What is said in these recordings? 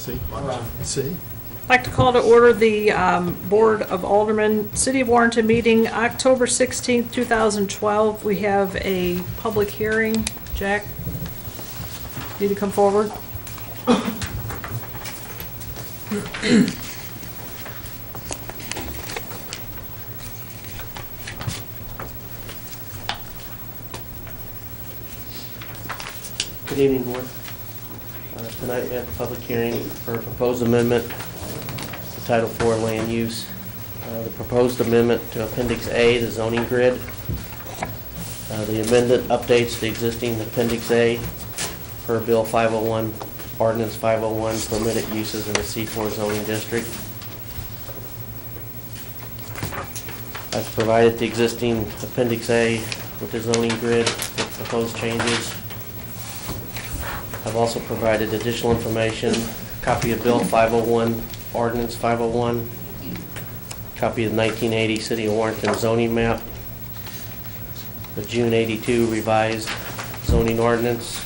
See? I'd like to call to order the Board of Aldermen, City of Warrenton meeting, October 16th, 2012. We have a public hearing. Jack, need to come forward. Good evening, Board. Tonight we have a public hearing for a proposed amendment to Title IV Land Use. The proposed amendment to Appendix A, the zoning grid. The amendment updates the existing Appendix A per Bill 501, Ordinance 501, permitted uses in the C4 zoning district. I've provided the existing Appendix A with the zoning grid with proposed changes. I've also provided additional information, copy of Bill 501, Ordinance 501, copy of the 1980 City of Warrenton zoning map, the June 82 revised zoning ordinance,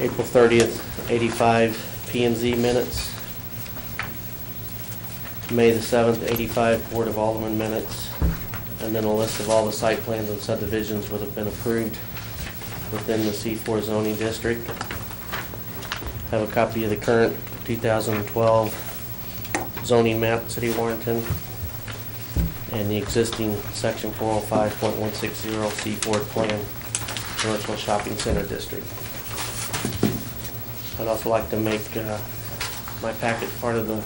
April 30th, 85 P&Z minutes, May the 7th, 85 Board of Aldermen minutes, and then a list of all the site plans and subdivisions that have been approved within the C4 zoning district. Have a copy of the current 2012 zoning map, City of Warrenton, and the existing Section 405.160 C4 plan, Commercial Shopping Center District. I'd also like to make my packet part of the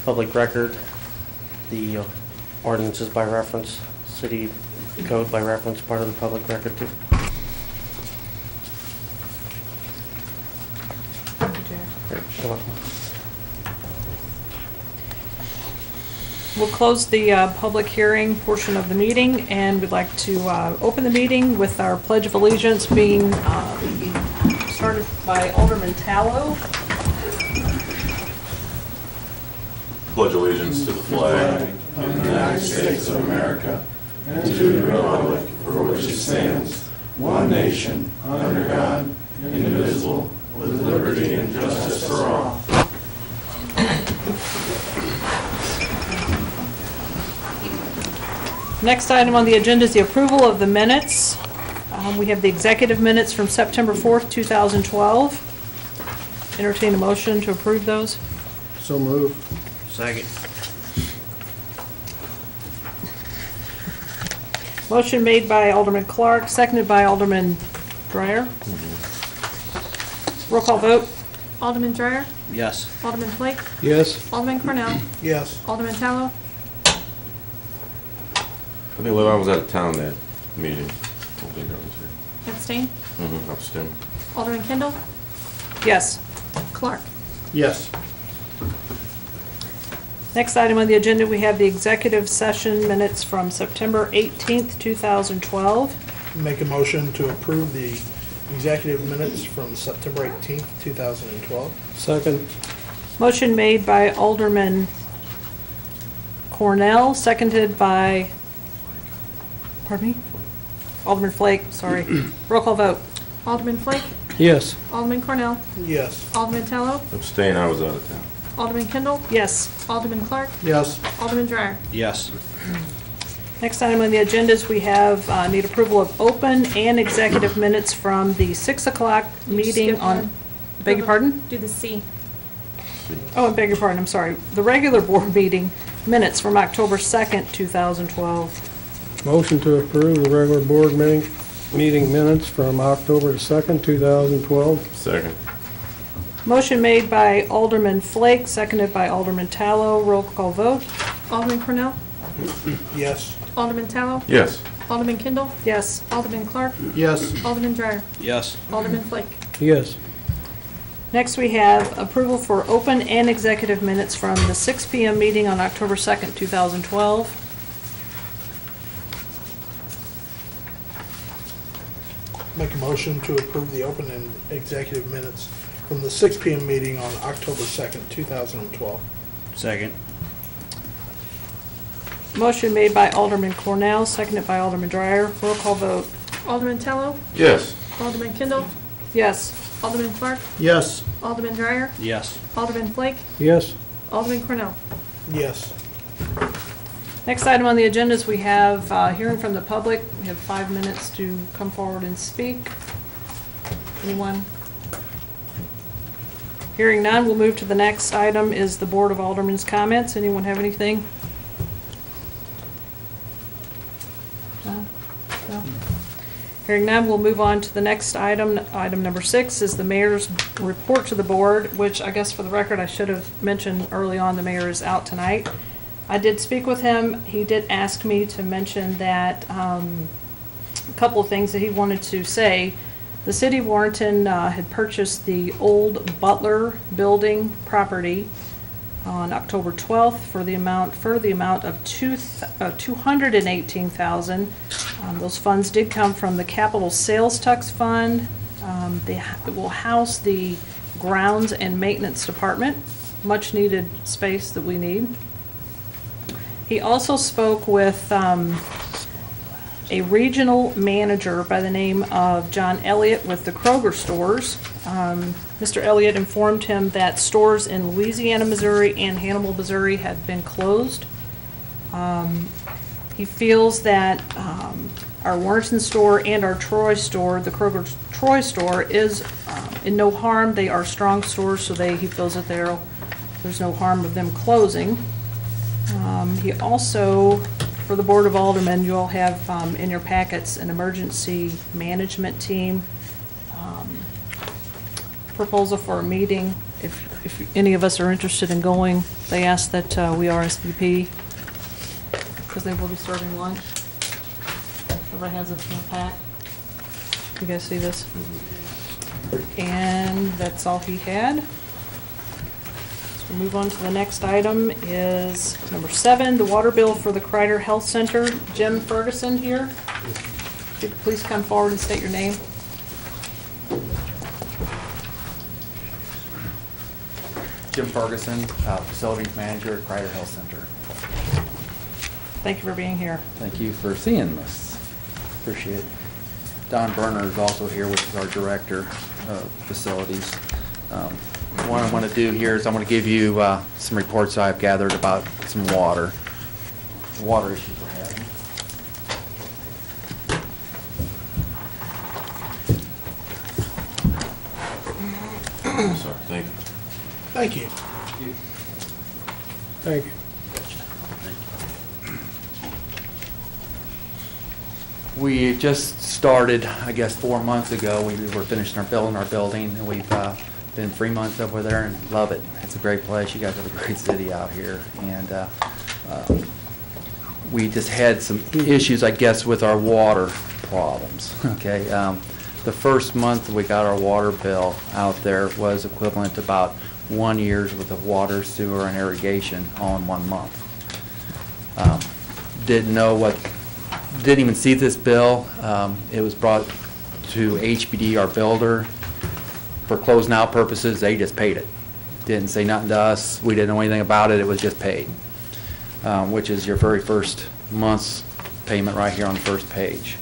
public record, the ordinances by reference, city code by reference, part of the public record too. We'll close the public hearing portion of the meeting, and we'd like to open the meeting with our Pledge of Allegiance being started by Alderman Tallow. Pledge allegiance to the flag of the United States of America and to the republic for which it stands, one nation, under God, indivisible, with liberty and justice for all. Next item on the agenda is the approval of the minutes. We have the executive minutes from September 4th, 2012. Entertain a motion to approve those. So move. Second. Motion made by Alderman Clark, seconded by Alderman Dreyer. Roll call vote. Alderman Dreyer? Yes. Alderman Flake? Yes. Alderman Cornell? Yes. Alderman Tallow? I think I was out of town that meeting. I don't think I was here. Abstain? Abstain. Alderman Kendall? Yes. Clark? Yes. Next item on the agenda, we have the executive session minutes from September 18th, 2012. Make a motion to approve the executive minutes from September 18th, 2012. Second. Motion made by Alderman Cornell, seconded by, pardon me? Alderman Flake, sorry. Roll call vote. Alderman Flake? Yes. Alderman Cornell? Yes. Alderman Tallow? Abstain, I was out of town. Alderman Kendall? Yes. Alderman Clark? Yes. Alderman Dreyer? Yes. Next item on the agenda is we have, need approval of open and executive minutes from the 6 o'clock meeting Skip on, one. beg your pardon? Do the C. Oh, I beg your pardon, I'm sorry. The regular board meeting minutes from October 2nd, 2012. Motion to approve the regular board meeting minutes from October 2nd, 2012. Second. Motion made by Alderman Flake, seconded by Alderman Tallow. Roll call vote. Alderman Cornell? Yes. Alderman Tallow? Yes. Alderman Kendall? Yes. Alderman Clark? Yes. Alderman Dreyer? Yes. Alderman Flake? Yes. Next, we have approval for open and executive minutes from the 6 p.m. meeting on October 2nd, 2012. Make a motion to approve the open and executive minutes from the 6 p.m. meeting on October 2nd, 2012. Second. Motion made by Alderman Cornell, seconded by Alderman Dreyer. Roll call vote. Alderman Tallow? Yes. Alderman Kendall? Yes. Alderman Clark, Yes. Alderman Dreyer, Yes. Alderman Flake, Yes. Alderman Cornell. Yes. Next item on the agenda is we have hearing from the public. We have 5 minutes to come forward and speak. Anyone? Hearing none, we'll move to the next item is the Board of Aldermen's comments. Anyone have anything? No? No? Hearing none, we'll move on to the next item. Item number 6 is the mayor's report to the board, which I guess for the record, I should have mentioned early on, the mayor is out tonight. I did speak with him. He did ask me to mention that a couple of things that he wanted to say. The city of Warrenton had purchased the old Butler building property on October 12th for the amount of $218,000. Those funds did come from the capital sales tax fund. It will house the grounds and maintenance department, much needed space that we need. He also spoke with a regional manager by the name of John Elliott with the Kroger stores. Mr. Elliott informed him that stores in Louisiana, Missouri, and Hannibal, Missouri had been closed. He feels that our Warrenton store and our Troy store, the Kroger Troy store, is in no harm. They are strong stores, so he feels that there's no harm of them closing. He also, for the Board of Aldermen, you all have in your packets an emergency management team proposal for a meeting. If any of us are interested in going, they ask that we RSVP because they will be serving lunch. Everybody has it in the pack. You guys see this? And that's all he had. We'll move on to the next item is number 7, the water bill for the Kreider Health Center. Jim Ferguson here. If you could please come forward and state your name. Jim Ferguson, Facilities Manager at Kreider Health Center. Thank you for being here. Thank you for seeing us. Appreciate it. Don Berner is also here, which is our Director of Facilities. What I want to do here is I'm going to give you some reports I've gathered about some water issues we're having. Sorry, thank you. Thank you. Thank you. We just started, I guess, 4 months ago. We were finishing building our building, and we've been 3 months over there and love it. It's a great place. You guys have a great city out here. And we just had some issues, I guess, with our water problems. Okay. The first month we got our water bill out there was equivalent to about 1 year's worth of water, sewer, and irrigation all in 1 month. Didn't even see this bill. It was brought to HBD, our builder. For closing out purposes, they just paid it. Didn't say nothing to us. We didn't know anything about it. It was just paid, which is your very first month's payment right here on the first page.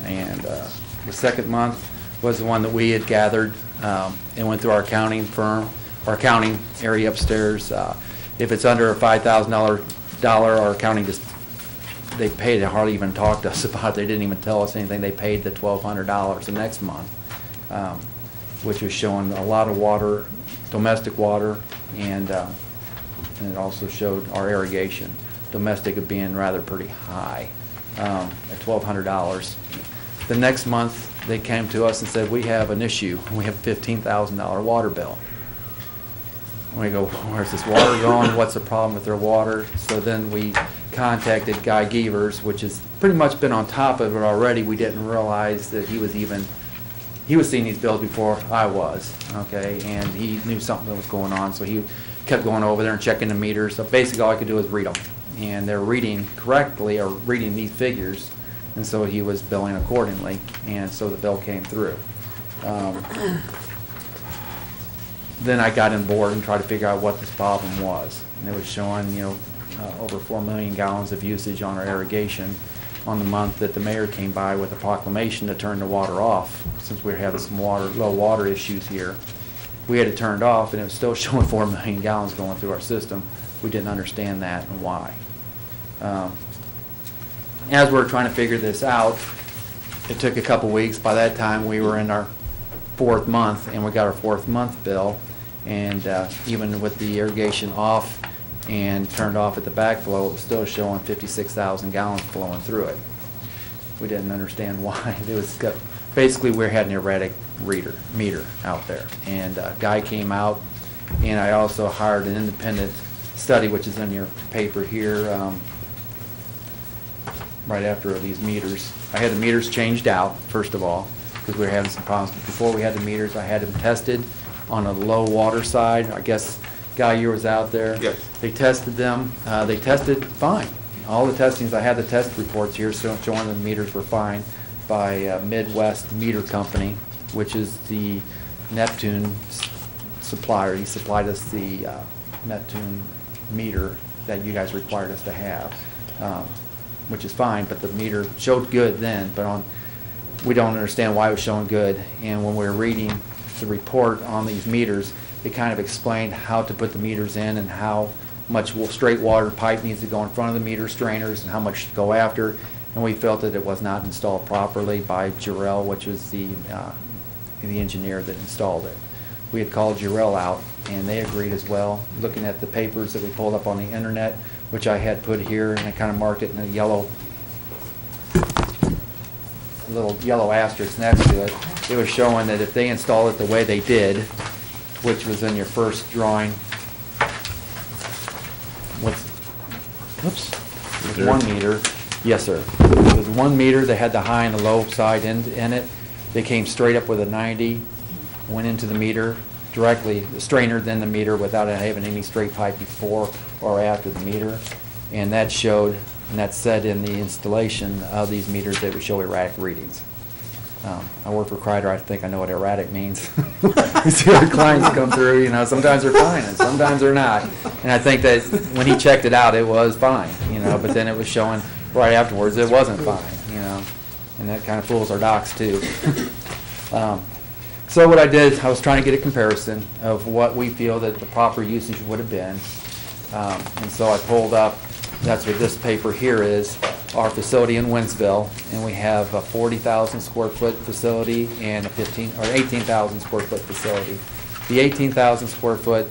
And the second month was the one that we had gathered and went through our accounting firm, our accounting area upstairs. If it's under a $5,000, our accounting just, they paid. They hardly even talked to us about it. They didn't even tell us anything. They paid the $1,200 the next month, which was showing a lot of water, domestic water, and it also showed our irrigation, domestic of being rather pretty high at $1,200. The next month, they came to us and said, we have an issue. We have a $15,000 water bill. We go, where's this water going? What's the problem with their water? So then we contacted Guy Gevers, which has pretty much been on top of it already. We didn't realize that he was seeing these bills before I was, okay, and he knew something was going on, so he kept going over there and checking the meters. So basically all I could do was read them, and they're reading correctly or reading these figures, and so he was billing accordingly, and so the bill came through. Then I got on board and tried to figure out what this problem was, and it was showing, over 4 million gallons of usage on our irrigation on the month that the mayor came by with a proclamation to turn the water off, since we were having some low water issues here. We had it turned off, and it was still showing 4 million gallons going through our system. We didn't understand that and why. As we were trying to figure this out, it took a couple weeks. By that time, we were in our 4th month, and we got our 4th month bill. And even with the irrigation off and turned off at the backflow, it was still showing 56,000 gallons flowing through it. We didn't understand why. It was basically we had an erratic meter out there. And a guy came out, and I also hired an independent study, which is in your paper here, right after these meters. I had the meters changed out, first of all, because we were having some problems. Before we had the meters, I had them tested on a low water side. I guess, Guy, you was out there. Yes. They tested them. They tested fine. All the testings, I had the test reports here showing the meters were fine by Midwest Meter Company, which is the Neptune supplier. He supplied us the Neptune meter that you guys required us to have, which is fine, but the meter showed good then, but we don't understand why it was showing good. And when we were reading the report on these meters, it kind of explained how to put the meters in and how much straight water pipe needs to go in front of the meter strainers and how much to go after. And we felt that it was not installed properly by Jarrell, which was the engineer that installed it. We had called Jarrell out, and they agreed as well. Looking at the papers that we pulled up on the internet, which I had put here, and I kind of marked it in a little yellow asterisk next to it. It was showing that if they install it the way they did, which was in your first drawing, with 1 meter. Yes, sir. It was 1 meter. They had the high and the low side in it. They came straight up with a 90, went into the meter directly, the strainer, then the meter, without having any straight pipe before or after the meter. And that showed, and that said in the installation of these meters, they would show erratic readings. I work for Kreider. I think I know what erratic means. You see our clients come through, sometimes they're fine and sometimes they're not. And I think that when he checked it out, it was fine, but then it was showing right afterwards it wasn't fine, and that kind of fools our docs too. So what I did, I was trying to get a comparison of what we feel that the proper usage would have been. And so I pulled up, that's what this paper here is, our facility in Winsville, and we have a 40,000 square foot facility and a 18,000 square foot facility. The 18,000 square foot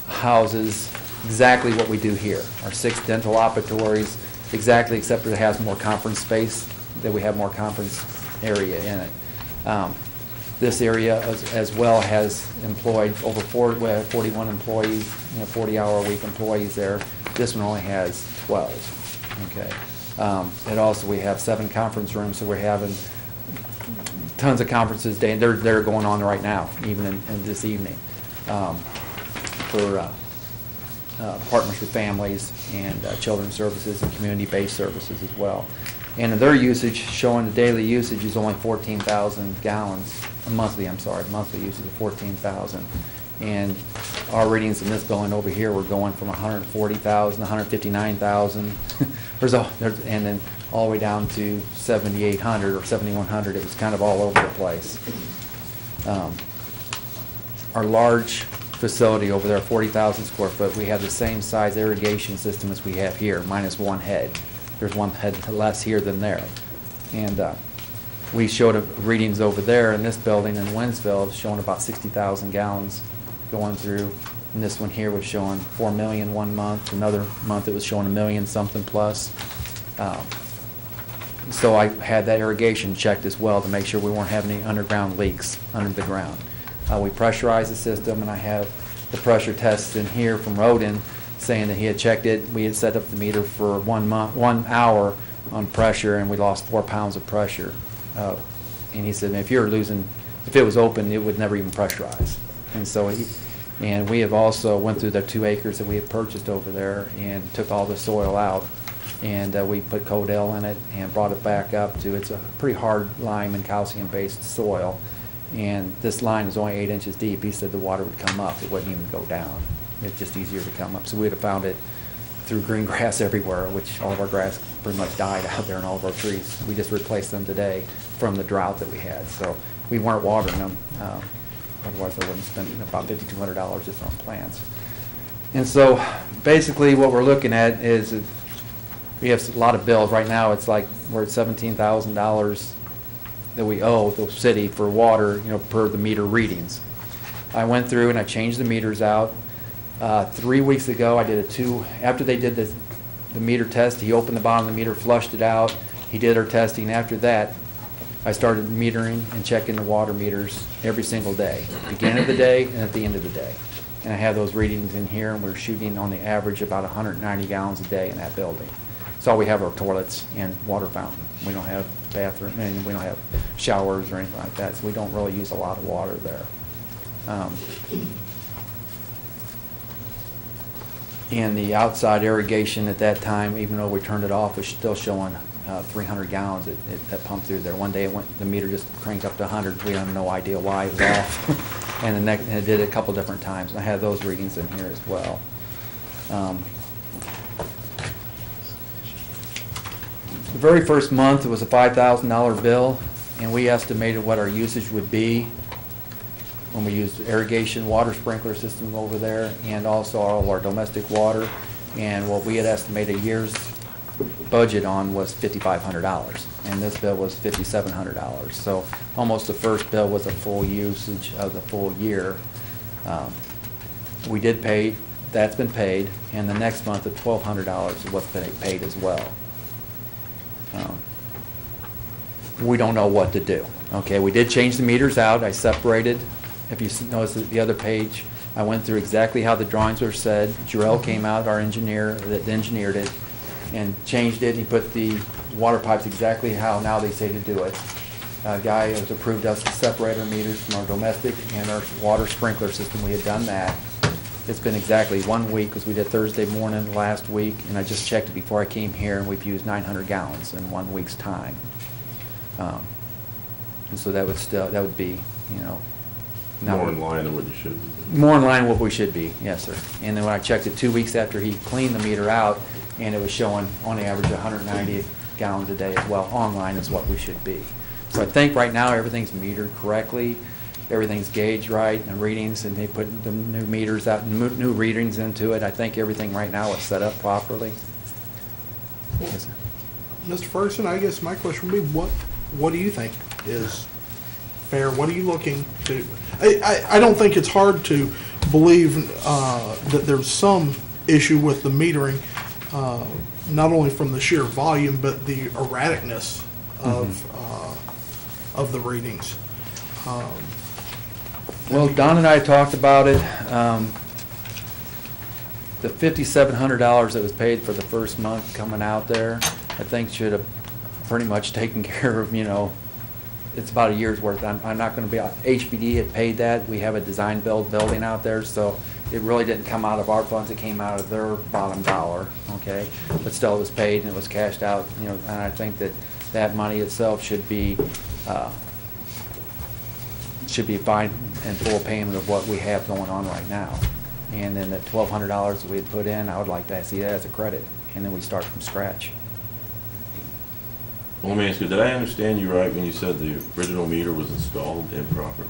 houses exactly what we do here. Our 6 dental operatories, exactly, except it has more conference space, that we have more conference area in it. This area as well has employed over 41 employees, 40-hour-a-week employees there. This one only has 12. Okay. And also we have 7 conference rooms, so we're having tons of conferences day, and they're going on right now, even in this evening, for partners with families and children's services and community-based services as well. And their usage, showing the daily usage, is only 14,000 gallons, monthly usage of 14,000. And our readings in this building over here were going from 140,000, 159,000, and then all the way down to 7,800 or 7,100. It was kind of all over the place. Our large facility over there, 40,000 square foot, we have the same size irrigation system as we have here, minus 1 head. There's 1 head less here than there. And we showed readings over there in this building in Winsville, showing about 60,000 gallons going through. And this one here was showing 4 million one month. Another month it was showing 1 million something plus. So I had that irrigation checked as well to make sure we weren't having any underground leaks under the ground. We pressurized the system, and I have the pressure tests in here from Warrenton saying that he had checked it. We had set up the meter for 1 hour on pressure, and we lost 4 pounds of pressure. And he said, if it was open, it would never even pressurize. And so and we have also went through the 2 acres that we had purchased over there and took all the soil out, and we put Codell in it and brought it back up to, it's a pretty hard lime and calcium-based soil. And this line is only 8 inches deep. He said the water would come up. It wouldn't even go down. It's just easier to come up. So we would have found it threw green grass everywhere, which all of our grass pretty much died out there and all of our trees. We just replaced them today from the drought that we had. So we weren't watering them. Otherwise, I wouldn't spend about $5,200 just on plants. And so basically what we're looking at is we have a lot of bills. Right now, it's like we're at $17,000 that we owe the city for water, per the meter readings. I went through and I changed the meters out. 3 weeks ago, I did after they did the meter test, he opened the bottom of the meter, flushed it out. He did our testing. After that, I started metering and checking the water meters every single day, beginning of the day and at the end of the day. And I have those readings in here, and we're shooting on the average about 190 gallons a day in that building. So we have our toilets and water fountain. We don't have bathroom, and we don't have showers or anything like that, so we don't really use a lot of water there. And the outside irrigation at that time, even though we turned it off, was still showing 300 gallons that pumped through there. One day the meter just cranked up to 100. We have no idea why it was off. And it did it a couple different times. And I have those readings in here as well. The very first month, it was a $5,000 bill, and we estimated what our usage would be when we used irrigation water sprinkler system over there, and also all of our domestic water. And what we had estimated a year's budget on was $5,500, and this bill was $5,700. So almost the first bill was a full usage of the full year. We did pay, that's been paid, and the next month of $1,200 is what's been paid as well. We don't know what to do. Okay, we did change the meters out. I separated. If you notice the other page, I went through exactly how the drawings were said. Jarrell came out, our engineer that engineered it, and changed it. He put the water pipes exactly how now they say to do it. A guy has approved us to separate our meters from our domestic and our water sprinkler system. We had done that. It's been exactly 1 week, because we did Thursday morning last week, and I just checked it before I came here, and we've used 900 gallons in 1 week's time. And so that would be, More in line than what you should be. more in line with what we should be, yes, sir. And then when I checked it 2 weeks after he cleaned the meter out, and it was showing on average 190 gallons a day as well, online is what we should be. So I think right now everything's metered correctly, everything's gauged right, and readings, and they put the new meters out, new readings into it. I think everything right now is set up properly. Yes, sir. Mr. Ferguson, I guess my question would be, what do you think is fair? What are you looking to? I don't think it's hard to believe that there's some issue with the metering, not only from the sheer volume, but the erraticness of the readings. Well, Don and I talked about it. The $5,700 that was paid for the first month coming out there, I think should have pretty much taken care of, it's about a year's worth. I'm not going to be, HBD had paid that. We have a design build building out there, so it really didn't come out of our funds. It came out of their bottom dollar, okay? But still, it was paid and it was cashed out, and I think that money itself should be fine and full payment of what we have going on right now. And then the $1,200 that we had put in, I would like to see that as a credit, and then we start from scratch. Well, let me ask you, did I understand you right when you said the original meter was installed improperly?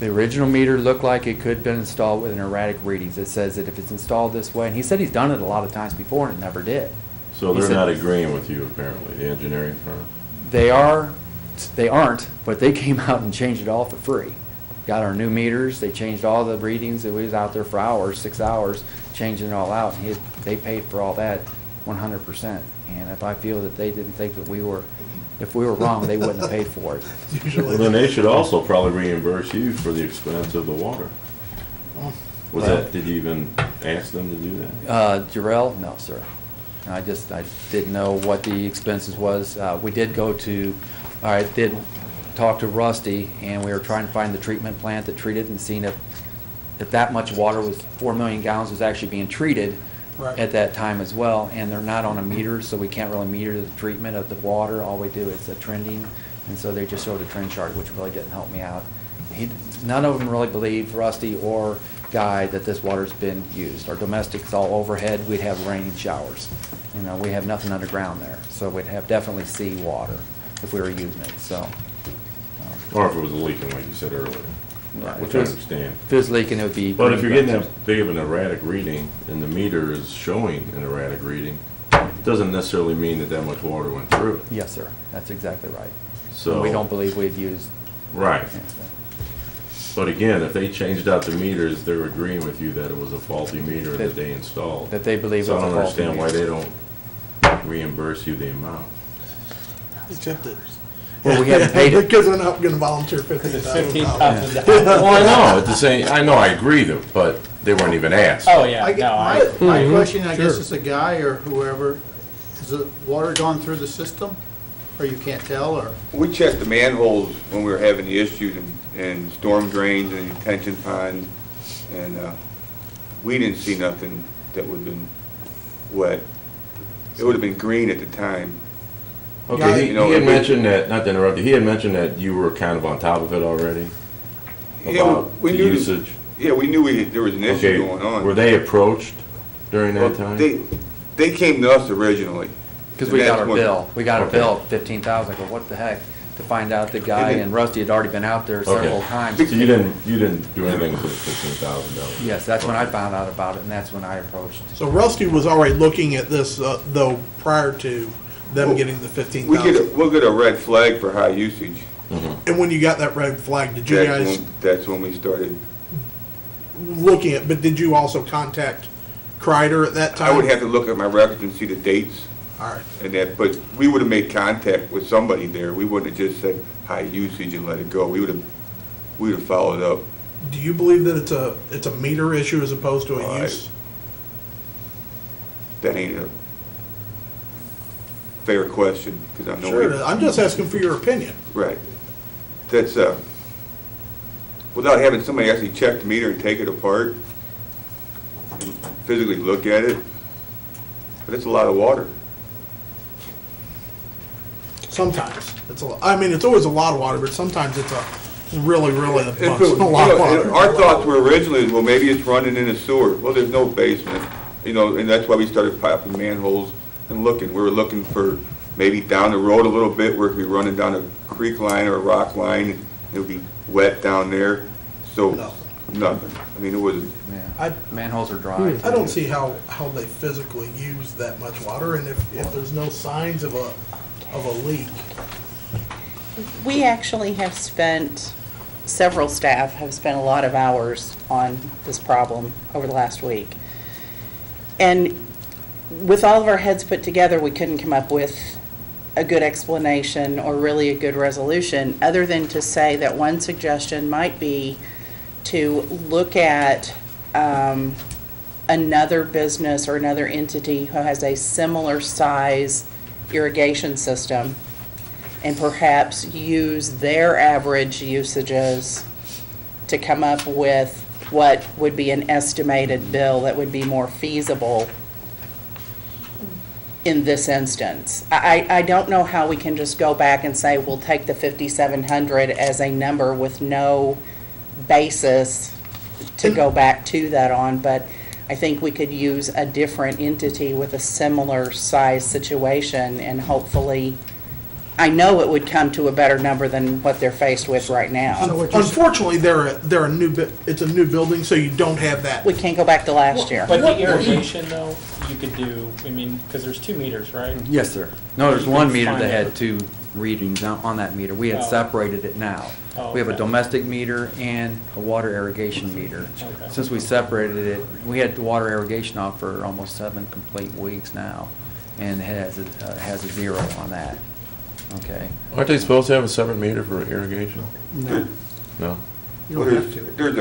The original meter looked like it could have been installed with an erratic readings. It says that if it's installed this way, and he said he's done it a lot of times before and it never did. So He they're said- not agreeing with you, apparently, the engineering firm? They aren't, but they came out and changed it all for free. Got our new meters, they changed all the readings. It was out there for hours, 6 hours, changing it all out. And they paid for all that 100%. And if I feel that they didn't think that if we were wrong, they wouldn't have paid for it. Well, then they should also probably reimburse you for the expense of the water. Did you even ask them to do that? Jarrell? No, sir. I didn't know what the expenses was. We did did talk to Rusty, and we were trying to find the treatment plant that treated and seeing if that much water was, 4 million gallons was actually being treated at that time as well. And they're not on a meter, so we can't really meter the treatment of the water. All we do is the trending, and so they just showed a trend chart, which really didn't help me out. None of them really believed, Rusty or sky that this water's been used. Our domestic's all overhead, we'd have rain showers. You know, we have nothing underground there, so we'd have definitely sea water if we were using it, so. Or if it was leaking, like you said earlier, Right. which I understand. If it was leaking, it would be. But if you're getting that big of an erratic reading, and the meter is showing an erratic reading, it doesn't necessarily mean that that much water went through. Yes, sir, that's exactly right. So. We don't believe we'd used. Right. But again, if they changed out the meters, they're agreeing with you that it was a faulty meter that they installed. That they believe So was I a don't faulty understand why meter. they don't reimburse you the amount. Except that. Well, we haven't paid it. Because they're not gonna volunteer $15,000. Well, I know, at the same, I know, I agree though, but they weren't even asked. Oh, yeah, I get, no, my Mhm, question, I guess, sure. as a guy or whoever, is the water gone through the system? Or you can't tell, or? We checked the manholes when we were having the issues and storm drains and detention ponds, and we didn't see nothing that would have been wet. It would have been green at the time. Okay, he You know, had we- mentioned that, not to interrupt you, he had mentioned that you were kind of on top of it already? Yeah, About we the knew the- usage? Yeah, we knew there was an issue Okay, going on. were they approached during Well, that time? They came to us originally. Because And we got that's our when- bill, we got a Okay. bill, 15,000, I go, what the heck? To find out the guy, And then- and Rusty had already been out there Okay. several times. So you didn't do anything for the $15,000? Yes, that's when I found out about it, and that's when I approached. So Rusty was already looking at this, though, prior to them Well, getting the 15,000. We'll get a red flag for high usage. And when you got that red flag, did you guys That's when we started. looking at, but did you also contact Kreider at that time? I would have to look at my records and see the dates. All right. And that, but we would have made contact with somebody there. We wouldn't have just said high usage and let it go. We would have followed up. Do you believe that it's a meter issue as opposed to a use? That ain't a fair question, because I know. Sure it is. I'm just asking for your opinion. Right. That's, without having somebody actually check the meter and take it apart, and physically look at it, but it's a lot of water. Sometimes. I mean, it's always a lot of water, but sometimes it's a really, really a If it bunch, was- a lot of you know, water. Our thoughts were originally, well, maybe it's running in a sewer. Well, there's no basement, you know, and that's why we started popping manholes and looking. We were looking for maybe down the road a little bit where it could be running down a creek line or a rock line. It would be wet down there, so nothing. I mean, it was, Yeah, manholes are dry. I don't see how they physically use that much water, and if there's no signs of a leak. We actually have spent, several staff have spent a lot of hours on this problem over the last week. And with all of our heads put together, we couldn't come up with a good explanation or really a good resolution, other than to say that one suggestion might be to look at another business or another entity who has a similar size irrigation system, and perhaps use their average usages to come up with what would be an estimated bill that would be more feasible in this instance. I don't know how we can just go back and say, we'll take the 5,700 as a number with no basis to go back to that on, but I think we could use a different entity with a similar size situation, and hopefully, I know it would come to a better number than what they're faced with right now. Unfortunately, they're a new it's a new building, so you don't have that. We can't go back to last year. But the irrigation though, you could do, I mean, because there's 2 meters, right? Yes, sir. No, there's You one can meter find that it. had 2 readings on that meter. We had Oh. separated it now. Oh, We have a okay. domestic meter and a water irrigation meter. Okay. Since we separated it, we had the water irrigation off for almost 7 complete weeks now, and it has a 0 on that. Okay? Aren't they supposed to have a separate meter for irrigation? No. No? You don't have to. there's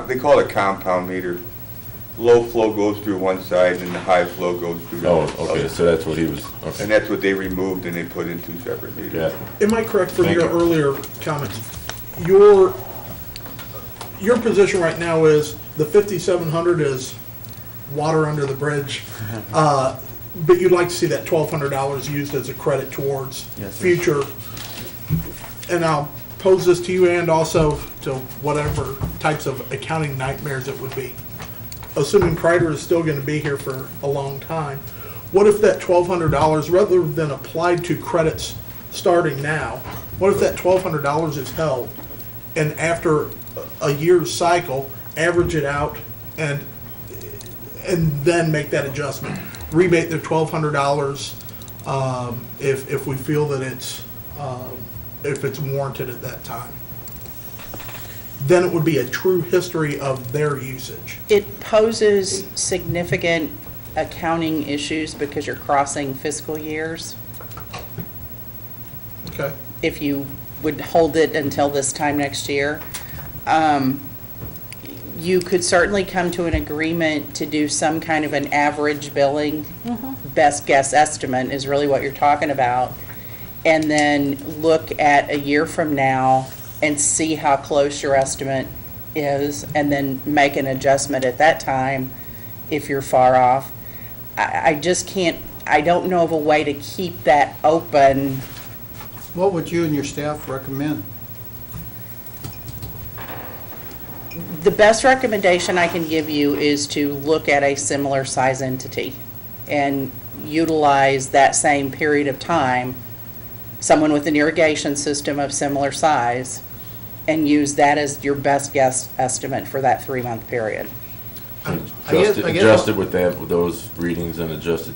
they call it a compound meter. Low flow goes through one side and the high flow goes through the Oh, other. okay, so that's what he was, And okay. that's what they removed and they put in 2 separate meters. Yeah. Am I correct from Thank your you. earlier comments? Your position right now is the 5,700 is water under the bridge, but you'd like to see that $1,200 used as a credit towards Yes, sir. future. And I'll pose this to you and also to whatever types of accounting nightmares it would be. Assuming Kreider is still gonna be here for a long time, what if that $1,200, rather than applied to credits starting now, what if that $1,200 is held, and after a year's cycle, average it out and then make that adjustment? Rebate the $1,200 if we feel that if it's warranted at that time. Then it would be a true history of their usage. It poses significant accounting issues because you're crossing fiscal years. Okay. If you would hold it until this time next year. You could certainly come to an agreement to do some kind of an average billing. Best guess estimate is really what you're talking about. And then look at a year from now and see how close your estimate is, and then make an adjustment at that time if you're far off. I just can't, I don't know of a way to keep that open. What would you and your staff recommend? The best recommendation I can give you is to look at a similar size entity and utilize that same period of time, someone with an irrigation system of similar size, and use that as your best guess estimate for that 3-month period. Adjust it with that, with those readings, and adjust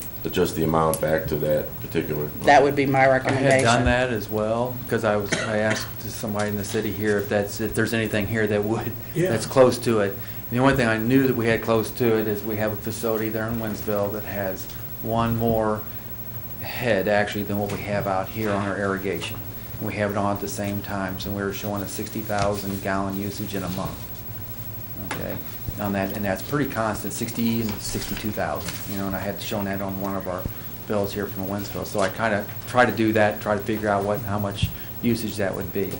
the amount back to that particular. That would be my I recommendation. had done that as well, because I asked somebody in the city here if there's anything here that would, Yeah. that's close to it. And the only thing I knew that we had close to it is we have a facility there in Winsville that has one more head actually than what we have out here on our irrigation. And we have it on at the same time, so we were showing a 60,000 gallon usage in a month. Okay, on that, and that's pretty constant, 60 and 62,000, and I had shown that on one of our bills here from Winsville. So I kind of try to do that, try to figure out how much usage that would be.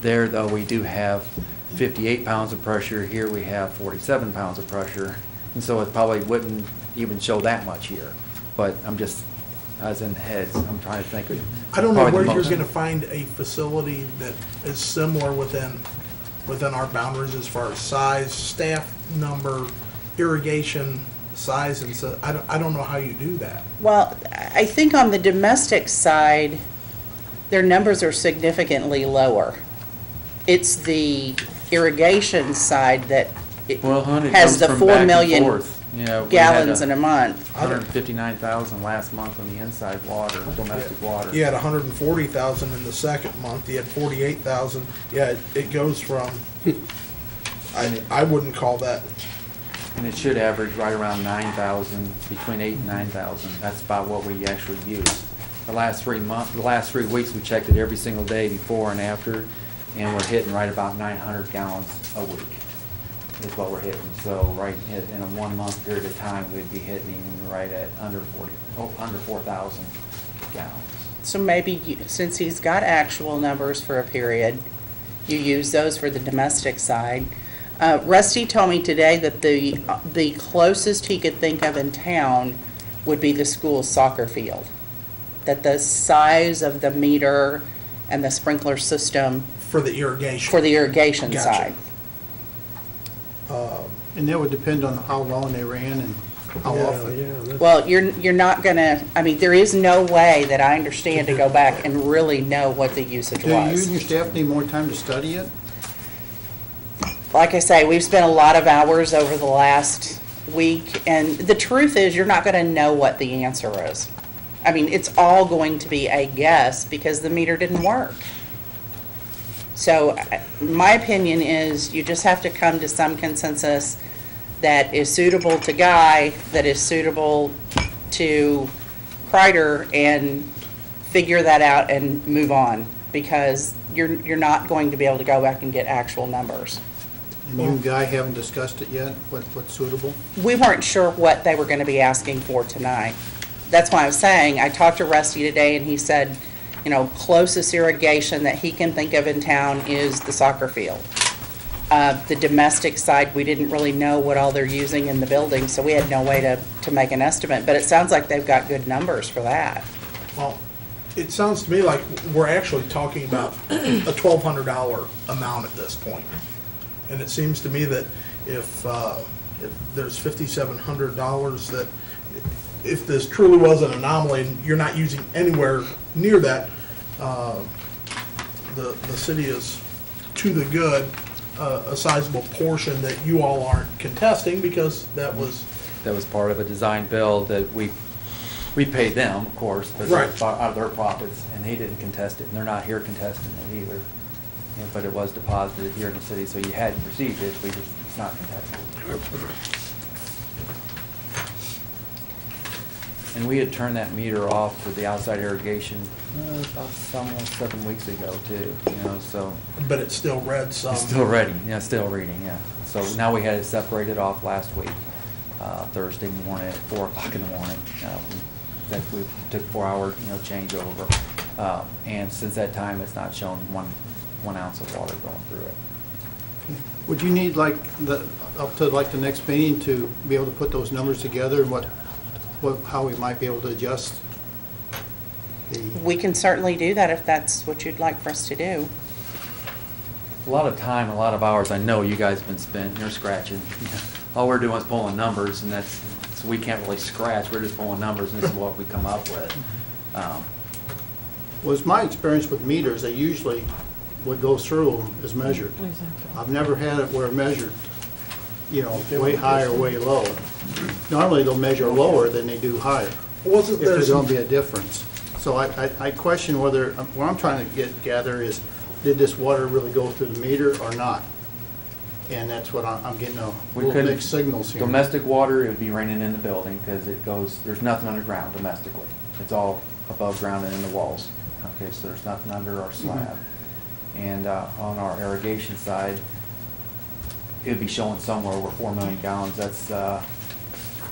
There, though, we do have 58 pounds of pressure. Here we have 47 pounds of pressure, and so it probably wouldn't even show that much here. But I'm just, as in heads, I'm trying to think of. I don't know probably where the you're most- gonna find a facility that is similar within our boundaries as far as size, staff number, irrigation size, and so, I don't know how you do that. Well, I think on the domestic side, their numbers are significantly lower. It's the irrigation side that Well, hon, it has comes the from 4 back and million forth. You know, we had gallons in a month. 159,000 last month on the inside water, domestic water. You had 140,000 in the second month, you had 48,000, yeah, it goes from, I wouldn't call that, And it should average right around 9,000, between 8 and 9,000. That's about what we actually use. The last 3 weeks, we checked it every single day before and after, and we're hitting right about 900 gallons a week is what we're hitting. So right in a 1 month period of time, we'd be hitting right at under 4,000 gallons. So maybe, since he's got actual numbers for a period, you use those for the domestic side. Rusty told me today that the closest he could think of in town would be the school soccer field. That the size of the meter and the sprinkler system for the irrigation. for the irrigation Gotcha. side. And that would depend on how long they ran and how often. Yeah, Well, you're not gonna, I mean, there is no way that I understand to go back and really know what the usage Do you and was. your staff need more time to study it? Like I say, we've spent a lot of hours over the last week, and the truth is, you're not gonna know what the answer is. I mean, it's all going to be a guess because the meter didn't work. So my opinion is you just have to come to some consensus that is suitable to Guy, that is suitable to Kreider, and figure that out and move on, because you're not going to be able to go back and get actual numbers. And you and Guy haven't discussed it yet, what's suitable? We weren't sure what they were going to be asking for tonight. That's why I was saying, I talked to Rusty today, and he said, closest irrigation that he can think of in town is the soccer field. The domestic side, we didn't really know what all they're using in the building, so we had no way to make an estimate. But it sounds like they've got good numbers for that. Well, it sounds to me like we're actually talking about a $1,200 amount at this point. And it seems to me that if there's $5,700 that, if this truly was an anomaly and you're not using anywhere near that, the city is to the good, a sizable portion that you all aren't contesting because that was part of a design build that we paid them, of course, but Right. out of their profits, and they didn't contest it, and they're not here contesting it either. Yeah, but it was deposited here in the city, so you hadn't received it, it's not contested. And we had turned that meter off for the outside irrigation, about 7 weeks ago too, so. but it still read some. It's still reading, still reading, yeah. So now we had it separated off last week, Thursday morning at 4 o'clock in the morning. That we took 4-hour, changeover. And since that time, it's not shown one ounce of water going through it. Would you need up to the next meeting to be able to put those numbers together and how we might be able to adjust We can certainly do that if that's what you'd like for us to do. A lot of time, a lot of hours, I know you guys have been spent, you're scratching. All we're doing is pulling numbers, and so we can't really scratch, we're just pulling numbers, and this is what we come up with. Was my experience with meters, they usually, what goes through them is measured. I've never had it where it measured, way high or way low. Normally, they'll measure lower than they do higher, Wasn't if there there's some, going to be a difference. So I question whether, what I'm trying to gather is, did this water really go through the meter or not? And that's what I'm getting a little mixed signals here. Domestic water, it would be raining in the building, because there's nothing underground domestically. It's all above ground and in the walls. Okay, so there's nothing under our slab. And on our irrigation side, it would be showing somewhere over 4 million gallons. That's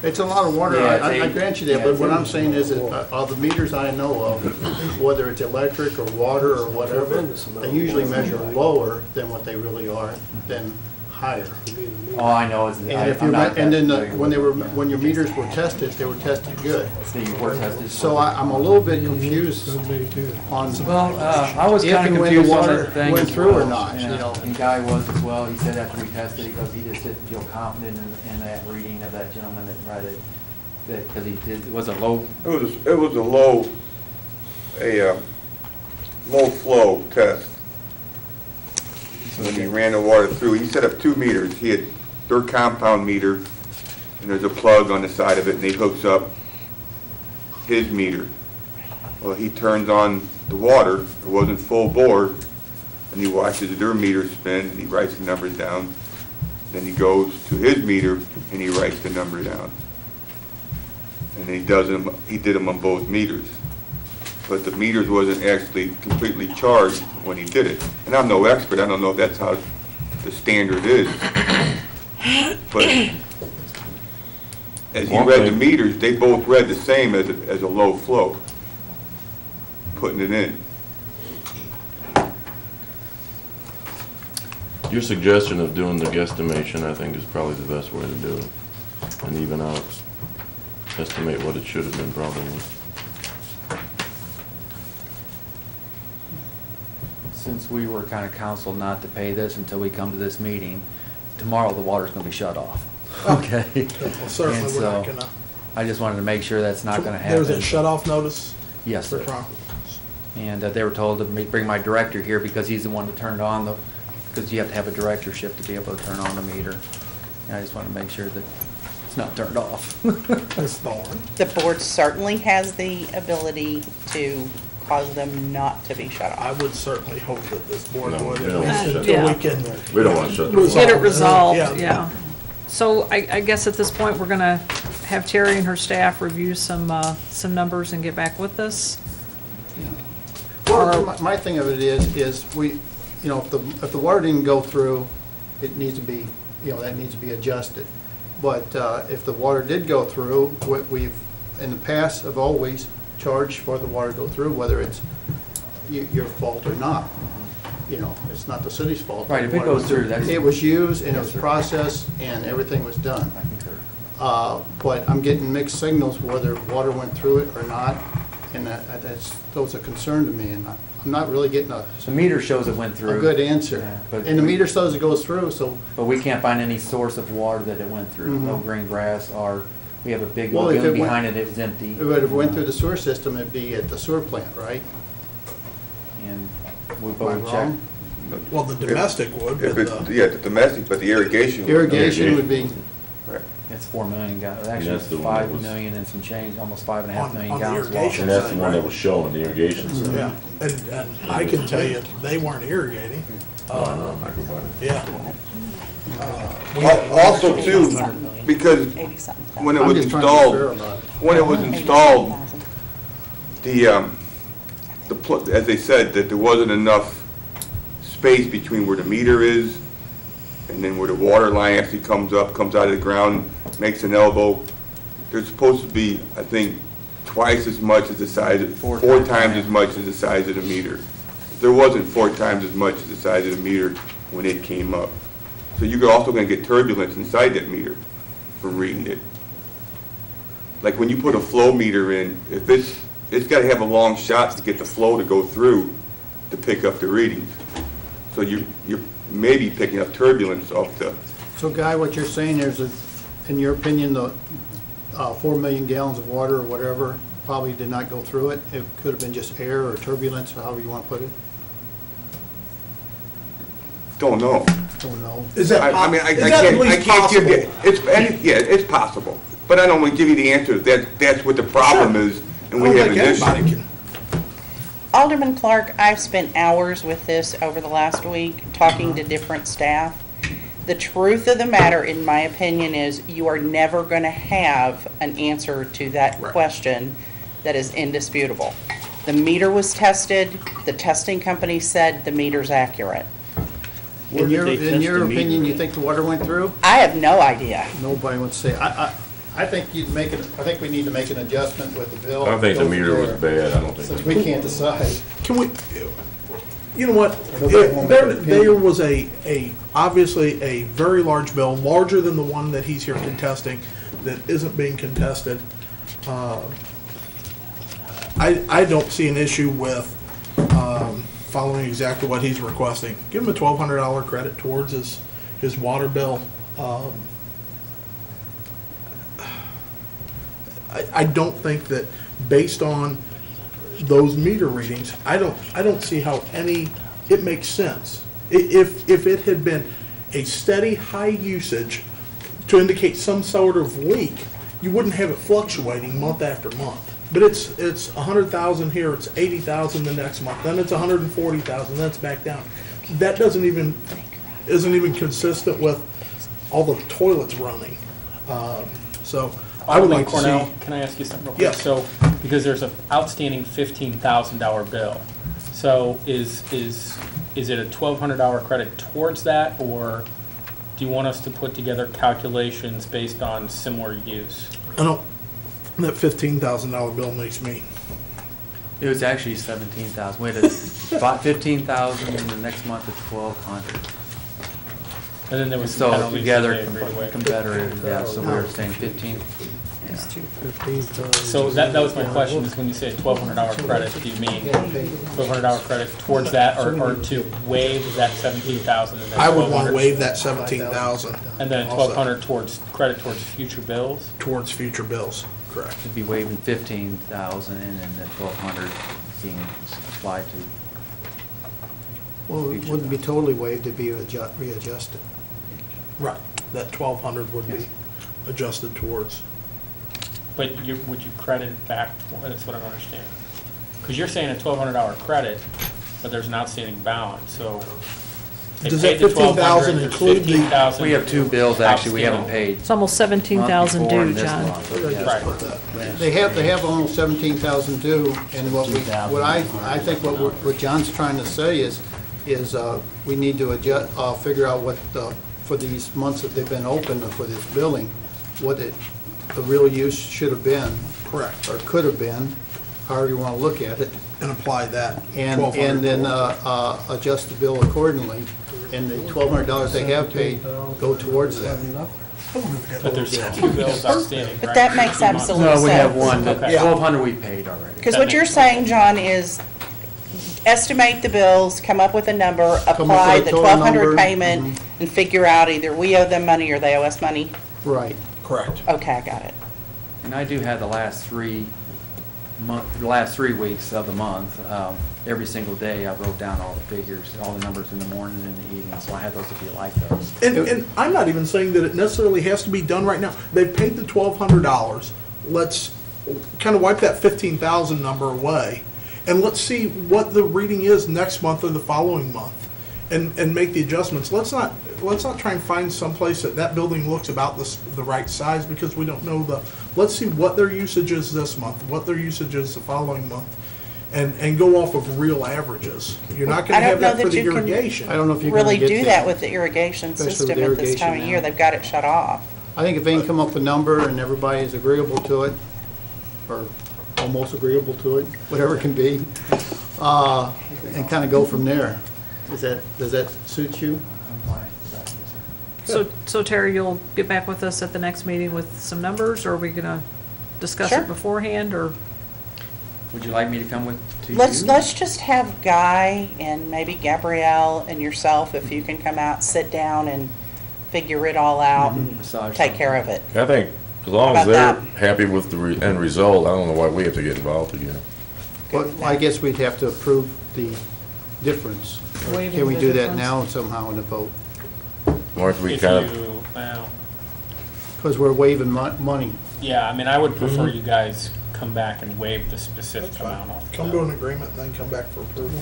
It's a lot of water, Yeah, I grant you that, but what I'm saying is that all the meters I know of, whether it's electric or water or whatever, they usually measure lower than what they really are, than higher. all I know is And if you when your meters were tested, they were tested good. So I'm a little bit confused on I was if kind and of when confused the on water that thing went as through or well. not, And the guy was as well. He said after we tested, he goes, he just didn't feel confident in that reading of that gentleman that read it, because it was a low. It was a low flow test. When he ran the water through, he set up 2 meters. He had their compound meter, and there's a plug on the side of it, and he hooks up his meter. Well, he turns on the water, it wasn't full bore, and he watches their meter spin, and he writes the numbers down. Then he goes to his meter, and he writes the number down. And he did them on both meters. But the meters wasn't actually completely charged when he did it. And I'm no expert, I don't know if that's how the standard is. But as he read the meters, they both read the same as a low flow, putting it in. Your suggestion of doing the guesstimation, I think, is probably the best way to do it. And even out, estimate what it should have been probably. Since we were kind of counseled not to pay this until we come to this meeting, tomorrow the water's going to be shut off. Okay. well, certainly And we're not so, gonna. I just wanted to make sure that's not going to happen. There's a shut-off notice? Yes, for sir. Trump. And they were told to bring my director here because he's the one that turned on because you have to have a directorship to be able to turn on the meter. And I just want to make sure that it's not turned off. Ms. Thorne? The board certainly has the ability to cause them not to be shut I off. would certainly hope that this board No, would, we at don't least want to shut until it we off. can. We don't want to shut the water. Get it resolved, Yeah. yeah. So I guess at this point, we're gonna have Terry and her staff review some numbers and get back with us. Well, my thing of it is we, if the water didn't go through, it needs to be, that needs to be adjusted. But if the water did go through, what we've, in the past, have always charged for the water to go through, whether it's your fault or not. It's not the city's fault. Right, if it goes through, that's. It was used and it was Yes, sir. processed and everything was done. I concur. But I'm getting mixed signals whether water went through it or not, And those are a concern to me, and I'm not really getting a The meter shows it went through. good answer. Yeah, but- And the meter shows it goes through, so, But we can't find any source of water that it went through. No Mhm. green grass, or we have a big Well, if lagoon it went- behind it, it was empty. but if it went through the sewer system, it'd be at the sewer plant, right? And we Am I both checked. wrong? Well, the domestic would, If but it's, the, yeah, the domestic, but the irrigation. Irrigation would be, Right. It's 4 million gallons, that's actually the one that 5 was- million and some change, almost 5.5 On- million on the gallons of irrigation And water. that's the one that was showing, the irrigation side. yeah, and I can tell you, they weren't irrigating. Oh, I know, I can buy it. Yeah. Also too, because 80-something. when it I'm was just trying to be fair installed, about it. when it was installed, as they said, that there wasn't enough space between where the meter is and then where the water line actually comes out of the ground, makes an elbow. There's supposed to be, I think, twice as much as the size, four times as much as the size of the meter. There wasn't 4 times as much as the size of the meter when it came up. So you're also gonna get turbulence inside that meter from reading it. Like when you put a flow meter in, if it's gotta have a long shot to get the flow to go through to pick up the readings. So you're maybe picking up turbulence off the, So Guy, what you're saying is that, in your opinion, the 4 million gallons of water or whatever probably did not go through it? It could have been just air or turbulence, or however you want to put it? don't know. Don't know. Is that, I mean, I is that at can't, I least can't give you, possible? yeah, it's possible. But I don't want to give you the answer, that's what the problem Sure. is, I and we don't have think an issue. anybody can. Alderman Clark, I've spent hours with this over the last week, talking to different staff. The truth of the matter, in my opinion, is you are never going to have an answer to that Right. question that is indisputable. The meter was tested, the testing company said the meter's accurate. In your opinion, you think the water went through? I have no idea. Nobody wants to say. I think I think we need to make an adjustment with the bill. I think the Go meter from was there, bad, I don't Since think. we can't decide. Can we, you know what, Nobody won't make an there opinion. was obviously a very large bill, larger than the one that he's here contesting, that isn't being contested. I don't see an issue with, following exactly what he's requesting. Give him a $1,200 credit towards his water bill. I don't think that, based on those meter readings, I don't see how it makes sense. If it had been a steady high usage to indicate some sort of leak, you wouldn't have it fluctuating month after month. But it's 100,000 here, it's 80,000 the next month, then it's 140,000, then it's back down. That isn't even consistent with all the toilets running. So I would Alderman like to Cornell, see. can I ask you something real quick? Yes. So, because there's an outstanding $15,000 bill, so is it a $1,200 credit towards that, or do you want us to put together calculations based on similar use? That $15,000 bill makes me. It was actually 17,000. We had about 15,000, and the next month it's 1,200. And then there was some So penalties that together, they agreed with. competitor, yeah, so we were saying 15. Yeah. 15,000. So that was my question, is when you say $1,200 credit, do you mean $1,200 credit towards that, or to waive that 17,000 and then I would want 1,200? to waive that 17,000. And then also 1,200 towards, credit towards future bills? towards future bills. Correct. It'd be waiving 15,000 and then the 1,200 being applied to. Well, it wouldn't be totally waived, it'd be readjusted. Right. That 1,200 would be adjusted towards. But would you credit it back, that's what I don't understand. Because you're saying a $1,200 credit, but there's an outstanding balance, so. they Does paid that the 15,000 $1,200, there's include the- $15,000 We have two bills actually we haven't outstanding. paid. It's almost 17,000 Month before due, and this John. month. Right. They have almost 17,000 due, and what I think what John's trying to say is we need to adjust, figure out what, for these months that they've been open for this billing, what the real use should have been. Correct. Or could have been, however you want to look at it, And apply that and 1,200 then towards it. adjust the bill accordingly. and the $1,200 they have paid go towards that. But there's two bills outstanding, But right? that makes 2 months. absolute No, we have sense. one, Okay. 1,200 we paid already. Because what you're saying, John, is estimate the bills, come up with a number, up with apply a the total 1,200 number, payment, and figure out either we owe them money or they owe us money? Right. Correct. Okay, I got it. And I do have the last 3 weeks of the month. Every single day I wrote down all the figures, all the numbers in the morning and in the evening, so I had those if you like those. And I'm not even saying that it necessarily has to be done right now. They've paid the $1,200. Let's kind of wipe that 15,000 number away, and let's see what the reading is next month or the following month, and make the adjustments. Let's not try and find someplace that building looks about the right size, because we don't know let's see what their usage is this month, what their usage is the following month, and go off of real averages. You're not going to I have don't know that for that the you can irrigation. I don't know if you're going Really to do get that with the irrigation Especially with system the at this time of irrigation year. now. They've got it shut off. I think if they can come up with a number and everybody is agreeable to it, or almost agreeable to it, whatever it can be, and kind of go from there. Does that suit you? So Terry, you'll get back with us at the next meeting with some numbers, or are we gonna discuss Sure. it beforehand, or? Would you like me to come to you? Let's just have Guy and maybe Gabrielle and yourself, if you can come out, sit down and figure it all out and Massage take care of it. I think as long How as they're about happy with the end result, I don't know why we have to get involved again. Well, I guess we'd have to approve the difference. Or Waiving can we the do that difference? now somehow in the vote? Or if we If kind of, you, well, Because we're waiving money. yeah, I mean, I would prefer you guys come back and waive the specific amount off. Come to an agreement and then come back for approval.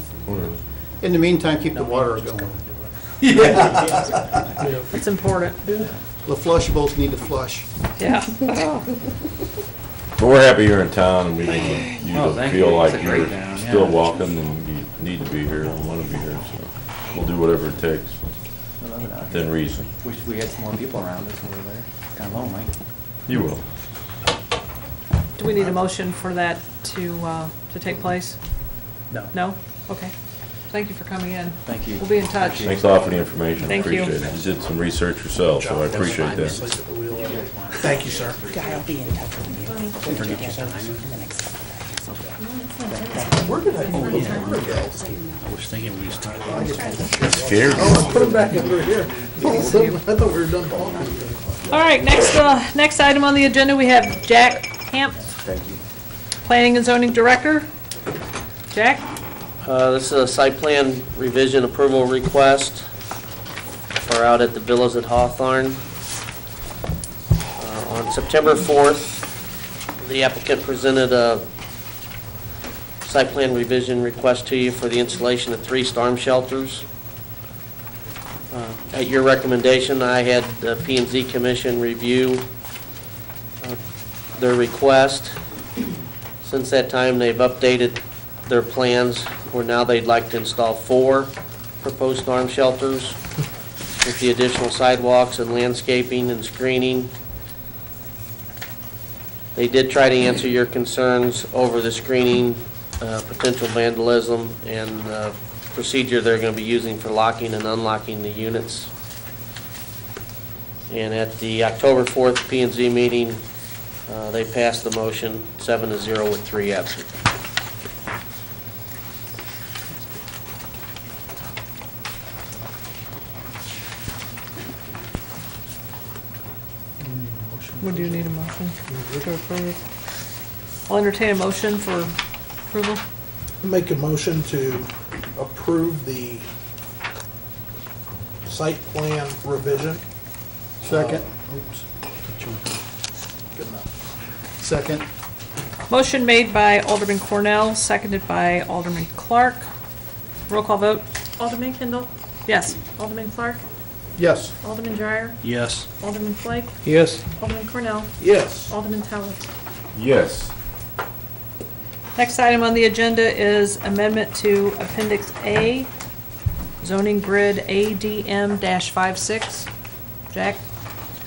In the meantime, keep the water going. It's important, The flushables need to flush. yeah. but we're happy you're in town and we want you Oh, to thank feel you. like It's a you're great town, yeah. still welcome and you need to be here and want to be here, so we'll do whatever it takes, within reason. Wish we had some more people around us over there. It's kind of lonely. You will. Do we need a motion for that to take place? No. No? Okay. Thank you for coming in. Thank you. We'll be in touch. Appreciate Thanks a lot for the information, I Thank you. appreciate it. You did some research yourself, so I appreciate that. Thank you, sir. Guy will be in touch with you. Put together in the next couple of days. Where did I put the water go? I was thinking we started. Scared? Oh, put it back over here. I thought we were done talking. All right, next item on the agenda, we have Jack Hamp, Planning and Zoning Director. Jack? This is a site plan revision approval request for out at the Villas at Hawthorne. On September 4th, the applicant presented a site plan revision request to you for the installation of 3 storm shelters. At your recommendation, I had the P&Z Commission review their request. Since that time, they've updated their plans where now they'd like to install 4 proposed storm shelters with the additional sidewalks and landscaping and screening. They did try to answer your concerns over the screening, potential vandalism, and procedure they're going to be using for locking and unlocking the units. And at the October 4th P&Z meeting, they passed the motion 7-0 with 3 absent. Would you need a motion to approve? I'll entertain a motion for approval. Make a motion to approve the site plan revision. Second. Oops. Good enough. Second. Motion made by Alderman Cornell, seconded by Alderman Clark. Roll call vote? Alderman Kendall? Yes. Alderman Clark? Yes. Alderman Dreyer? Yes. Alderman Flake? Yes. Alderman Cornell? Yes. Alderman Tallis? Yes. Next item on the agenda is amendment to Appendix A, zoning grid ADM-56. Jack?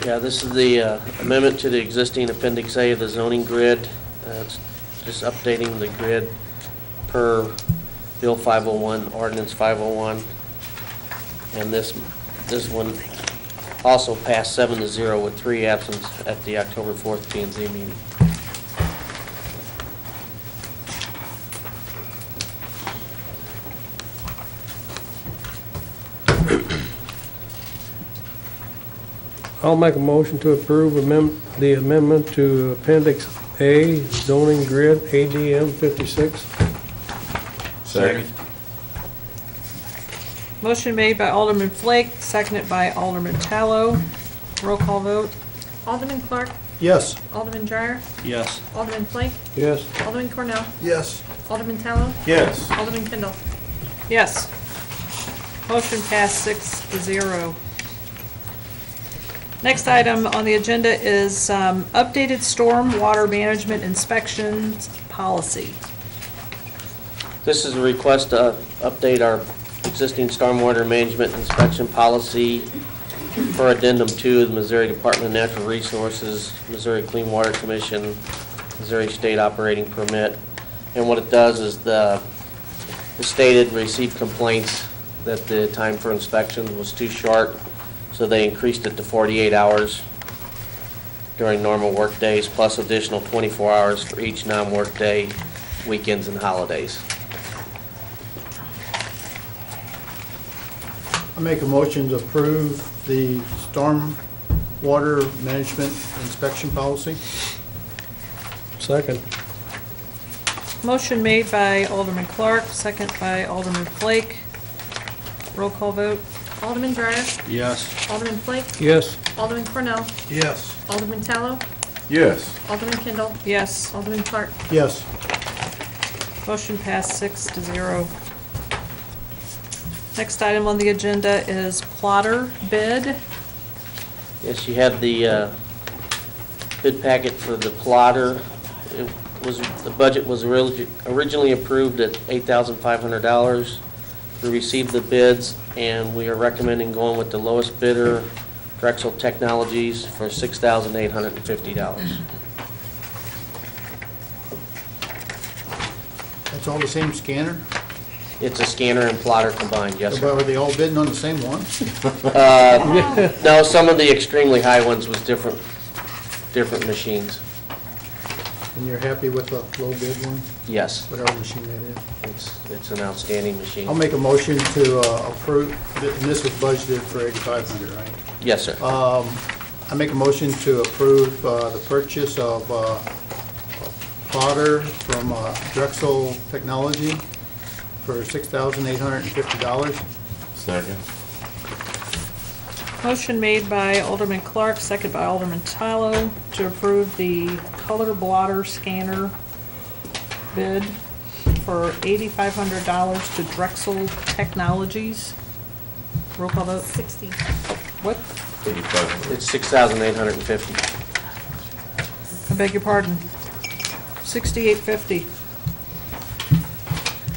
Yeah, this is the amendment to the existing Appendix A of the zoning grid. It's just updating the grid per Bill 501, Ordinance 501. And this one also passed 7-0 with 3 absence at the October 4th P&Z meeting. I'll make a motion to approve the amendment to Appendix A zoning grid ADM 56. Second. Motion made by Alderman Flake, seconded by Alderman Tallow. Roll call vote. Alderman Clark, Yes. Alderman Dreyer, Yes. Alderman Flake, Yes. Alderman Cornell, Yes. Alderman Tallow, Yes. Alderman Kendall. Yes. Motion passed 6-0. Next item on the agenda is updated storm water management inspections policy. This is a request to update our existing stormwater management inspection policy for Addendum 2 of the Missouri Department of Natural Resources, Missouri Clean Water Commission, Missouri State Operating Permit. And what it does is the state had received complaints that the time for inspection was too short, so they increased it to 48 hours during normal work days, plus additional 24 hours for each non-work day, weekends and holidays. I make a motion to approve the storm water management inspection policy. Second. Motion made by Alderman Clark, second by Alderman Flake. Roll call vote. Alderman Dreyer, Yes. Alderman Flake, Yes. Alderman Cornell, Yes. Alderman Tallow, Yes. Alderman Kendall, Yes. Alderman Clark. Yes. Motion passed 6-0. Next item on the agenda is plotter bid. Yes, you have the bid packet for the plotter. The budget was originally approved at $8,500. We received the bids, and we are recommending going with the lowest bidder, Drexel Technologies, for $6,850. That's all the same scanner? It's a scanner and plotter combined, yes, sir. But are they all bidding on the same one? No, some of the extremely high ones was different machines. And you're happy with the low bid one, Yes, whatever machine that is? it's an outstanding machine. I'll make a motion to approve, and this was budgeted for 8,500, right? Yes, sir. I make a motion to approve the purchase of plotter from Drexel Technology for $6,850. Second. Motion made by Alderman Clark, second by Alderman Tallow, to approve the color blotter scanner bid for $8,500 to Drexel Technologies. Roll call vote. 60. What? 85. It's $6,850. I beg your pardon. $6,850.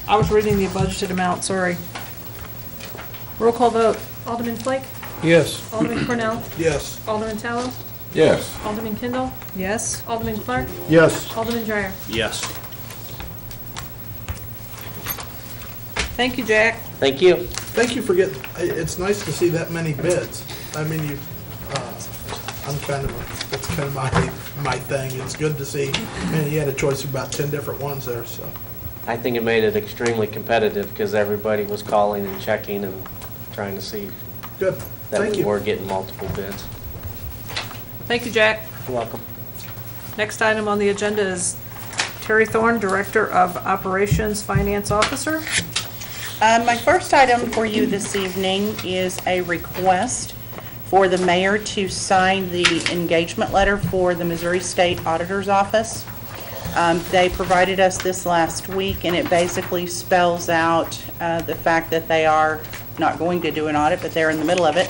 I was reading the budgeted amount, sorry. Roll call vote. Alderman Flake, Yes. Alderman Cornell, Yes. Alderman Tallow, Yes. Alderman Kendall, Yes. Alderman Clark, Yes. Alderman Dreyer. Yes. Thank you, Jack. Thank you. Thank you for getting, it's nice to see that many bids. I mean, that's kind of my thing. It's good to see, man, you had a choice of about 10 different ones there, so. I think it made it extremely competitive because everybody was calling and checking and trying to see Good, that thank we you. were getting multiple bids. Thank you, Jack. You're welcome. Next item on the agenda is Terry Thorne, Director of Operations, Finance Officer. My first item for you this evening is a request for the mayor to sign the engagement letter for the Missouri State Auditor's Office. They provided us this last week, and it basically spells out the fact that they are not going to do an audit, but they're in the middle of it,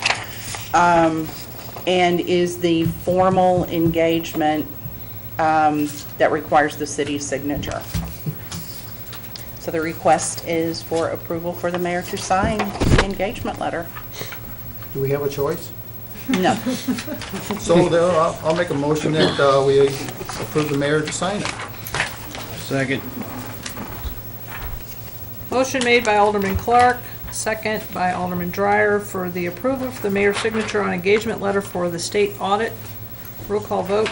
and is the formal engagement that requires the city's signature. So the request is for approval for the mayor to sign the engagement letter. Do we have a choice? No. So I'll make a motion that we approve the mayor to sign it. Second. Motion made by Alderman Clark, second by Alderman Dreyer for the approval for the mayor's signature on engagement letter for the state audit. Roll call vote.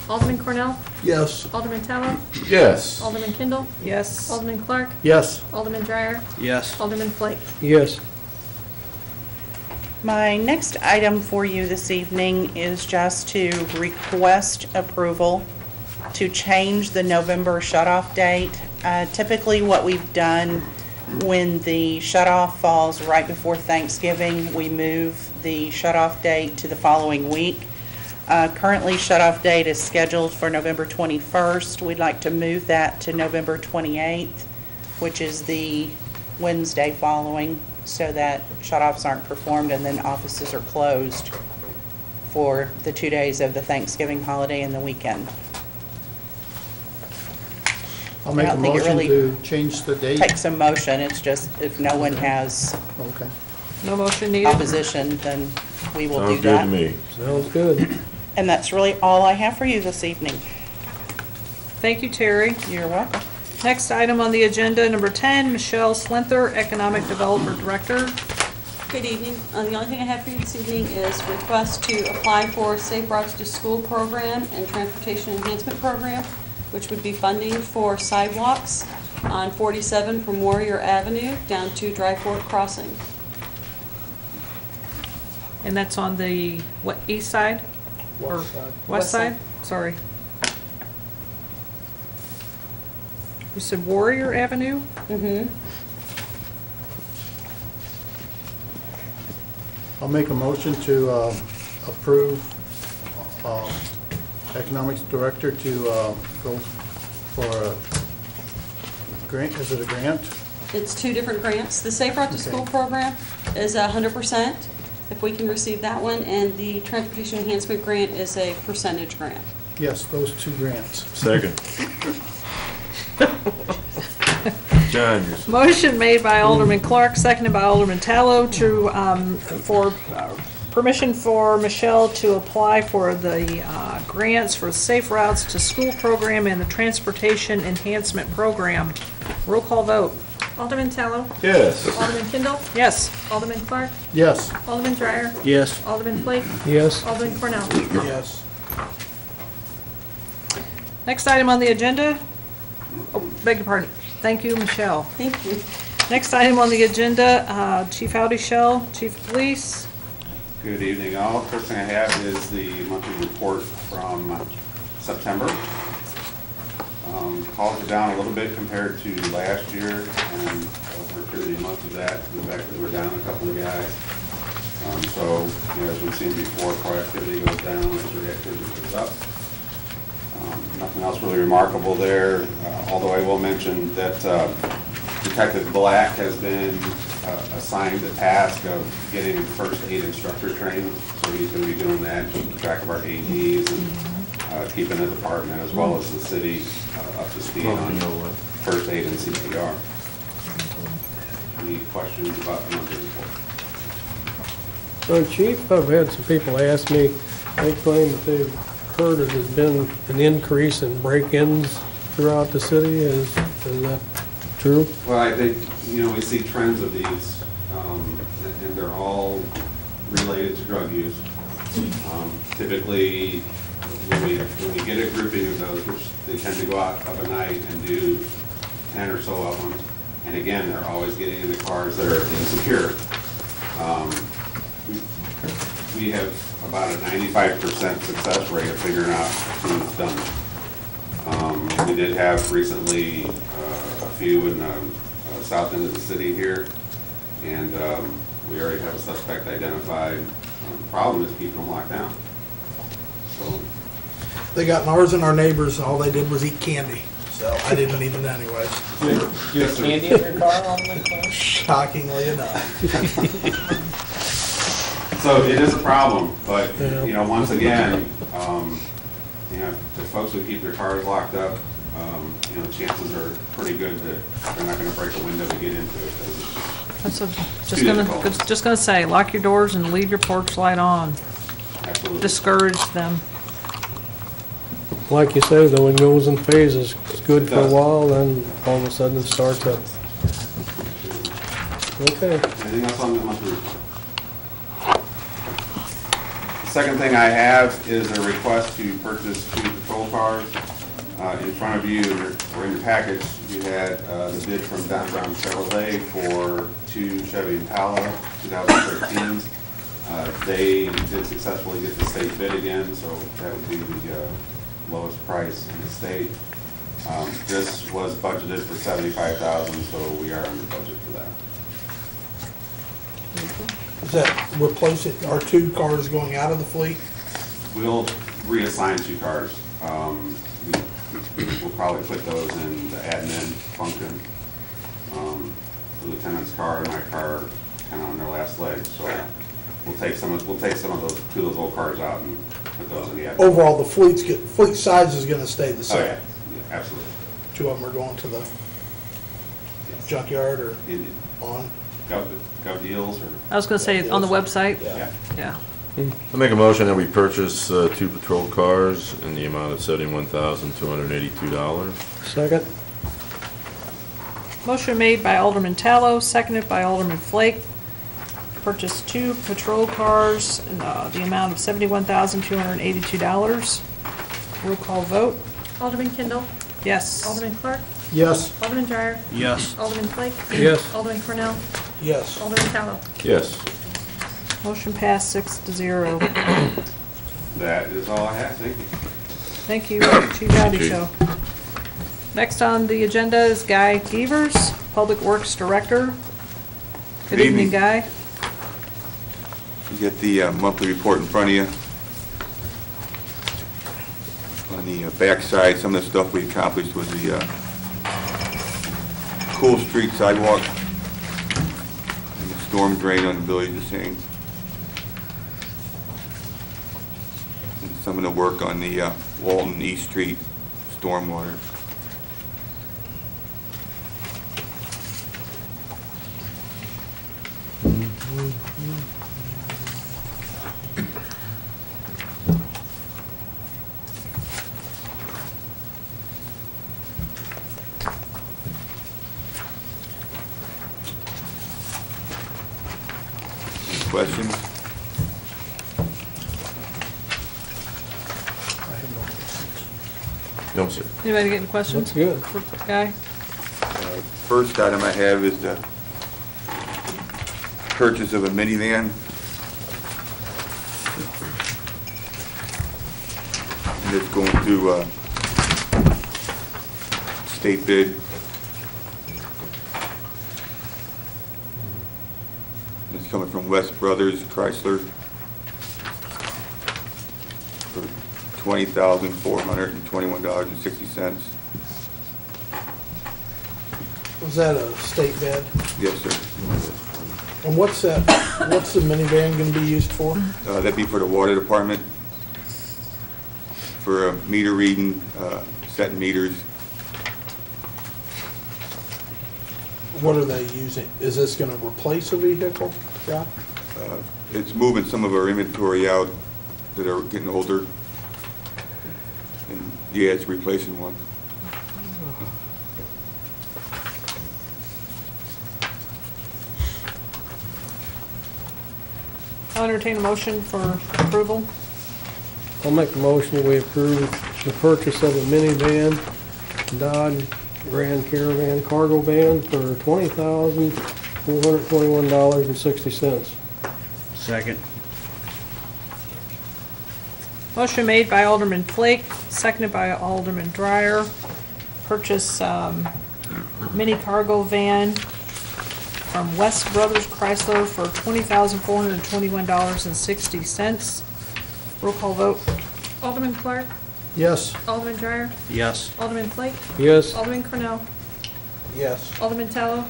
Alderman Cornell? Yes. Alderman Tallow? Yes. Alderman Kendall? Yes. Alderman Clark? Yes. Alderman Dreyer? Yes. Alderman Flake? Yes. My next item for you this evening is just to request approval to change the November shut-off date. Typically, what we've done when the shut-off falls right before Thanksgiving, we move the shut-off date to the following week. Currently, shut-off date is scheduled for November 21st. We'd like to move that to November 28th, which is the Wednesday following, so that shut-offs aren't performed and then offices are closed for the 2 days of the Thanksgiving holiday and the weekend. I'll make I a don't think it motion really to change the date. Takes a motion, it's just if no one has Okay. No motion needed. opposition, then we will do Sounds good to that. me. Sounds good. And that's really all I have for you this evening. Thank you, Terry. You're welcome. Next item on the agenda, number 10, Michelle Slenther, Economic Development Director. Good evening. The only thing I have for you this evening is request to apply for Safe Routes to School program and Transportation Enhancement Program, which would be funding for sidewalks on 47 from Warrior Avenue down to Dry Fork Crossing. And that's on the, what, east side? Or West side. West West side? side. Sorry. You said Warrior Avenue? Mm-hmm. I'll make a motion to approve Economics Director to go for a grant. Is it a grant? It's two different grants. The Safe Route to School program is 100%, if we can receive that one, and the Transportation Enhancement Grant is a percentage grant. Yes, those two grants. Second. John, you're so- Motion made by Alderman Clark, seconded by Alderman Tallow to, for permission for Michelle to apply for the grants for Safe Routes to School program and the Transportation Enhancement Program. Roll call vote. Alderman Tallow? Yes. Alderman Kendall? Yes. Alderman Clark? Yes. Alderman Dreyer? Yes. Alderman Flake? Yes. Alderman Cornell? Yes. Next item on the agenda, oh, beg your pardon. Thank you, Michelle. Thank you. Next item on the agenda, Chief Howdy Shell, Chief of Police. Good evening, all. First thing I have is the monthly report from September. Calls are down a little bit compared to last year, and we're attributing most of that to the fact that we're down a couple of guys. So, as we've seen before, proactivity goes down, as reactivity goes up. Nothing else really remarkable there, although I will mention that Detective Black has been assigned the task of getting first aid instructor trained, so he's going to be doing that, keeping track of our ADs and keeping the department as well as the city up to speed on first aid and CPR. Any questions about the monthly report? Chief, I've had some people ask me, they claim that they've heard that there's been an increase in break-ins throughout the city. Is that true? Well, I think, we see trends of these, and they're all related to drug use. Typically, when we get a grouping of those, which they tend to go out of a night and do 10 or so of them, and again, they're always getting in the cars that are insecure. We have about a 95% success rate of figuring out who's done it. We did have recently a few in the south end of the city here, and we already have a suspect identified. The problem is keeping them locked down. So, They got ours and our neighbors, and all they did was eat candy. So I didn't eat it anyways. Do you have candy in your car, Alderman Clark? Shockingly enough. So it is a problem, but, once again, if folks would keep their cars locked up, chances are pretty good that they're not gonna break a window to get into it. That's just gonna say, lock your doors and leave your porch light on. Absolutely. Discourage them. Like you say, though, it goes in phases. It's good for a while, then all of a sudden it starts up. Okay. Anything else on the monthly report? The second thing I have is a request to purchase 2 patrol cars. In front of you, or in your package, you had the bid from Don Brown Chevrolet for 2 Chevy Impala 2013s. They did successfully get the state bid again, so that would be the lowest price in the state. This was budgeted for $75,000, so we are under budget for that. Is that replacing, are 2 cars going out of the fleet? We'll reassign 2 cars. We'll probably put those in the admin function. The lieutenant's car and my car kind of on their last legs, so we'll take some of those 2 of those old cars out and put those in the admin. Overall, the fleet size is gonna stay the Oh, same? yeah, absolutely. 2 of them are going to the Yes. junkyard or In on? Gov deals or, I was gonna say, on the website? yeah. Yeah. I make a motion that we purchase 2 patrol cars in the amount of $71,282. Second? Motion made by Alderman Tallow, seconded by Alderman Flake. Purchase 2 patrol cars in the amount of $71,282. Roll call vote. Alderman Kendall. Yes. Alderman Clark. Yes. Alderman Dreyer. Yes. Alderman Flake. Yes. Alderman Cornell. Yes. Alderman Tallow. Yes. Motion passed 6-0. That is all I have, thank you. Thank you, Chief Gotti Show. Next on the agenda is Guy Gevers, Public Works Director. Good evening, Guy. You get the monthly report in front of you. On the backside, some of the stuff we accomplished was the Cool Street sidewalk and the storm drain on the Village of Saints. And some of the work on the Walton East Street stormwater. Questions? No, sir. Anybody getting questions? That's good. For Guy? First item I have is the purchase of a minivan. And it's going through state bid. It's coming from West Brothers Chrysler for $20,421.60. Was that a state bid? Yes, sir. And what's the minivan gonna be used for? That'd be for the water department, for meter reading, setting meters. What are they using? Is this gonna replace a vehicle? Yeah. It's moving some of our inventory out that are getting older. And yeah, it's replacing one. I'll entertain a motion for approval. I'll make a motion we approve the purchase of a minivan, Dodge Grand Caravan cargo van for $20,421.60. Second. Motion made by Alderman Flake, seconded by Alderman Dreyer. Purchase mini cargo van from West Brothers Chrysler for $20,421.60. Roll call vote. Alderman Clark. Yes. Alderman Dreyer. Yes. Alderman Flake. Yes. Alderman Cornell. Yes. Alderman Tallow.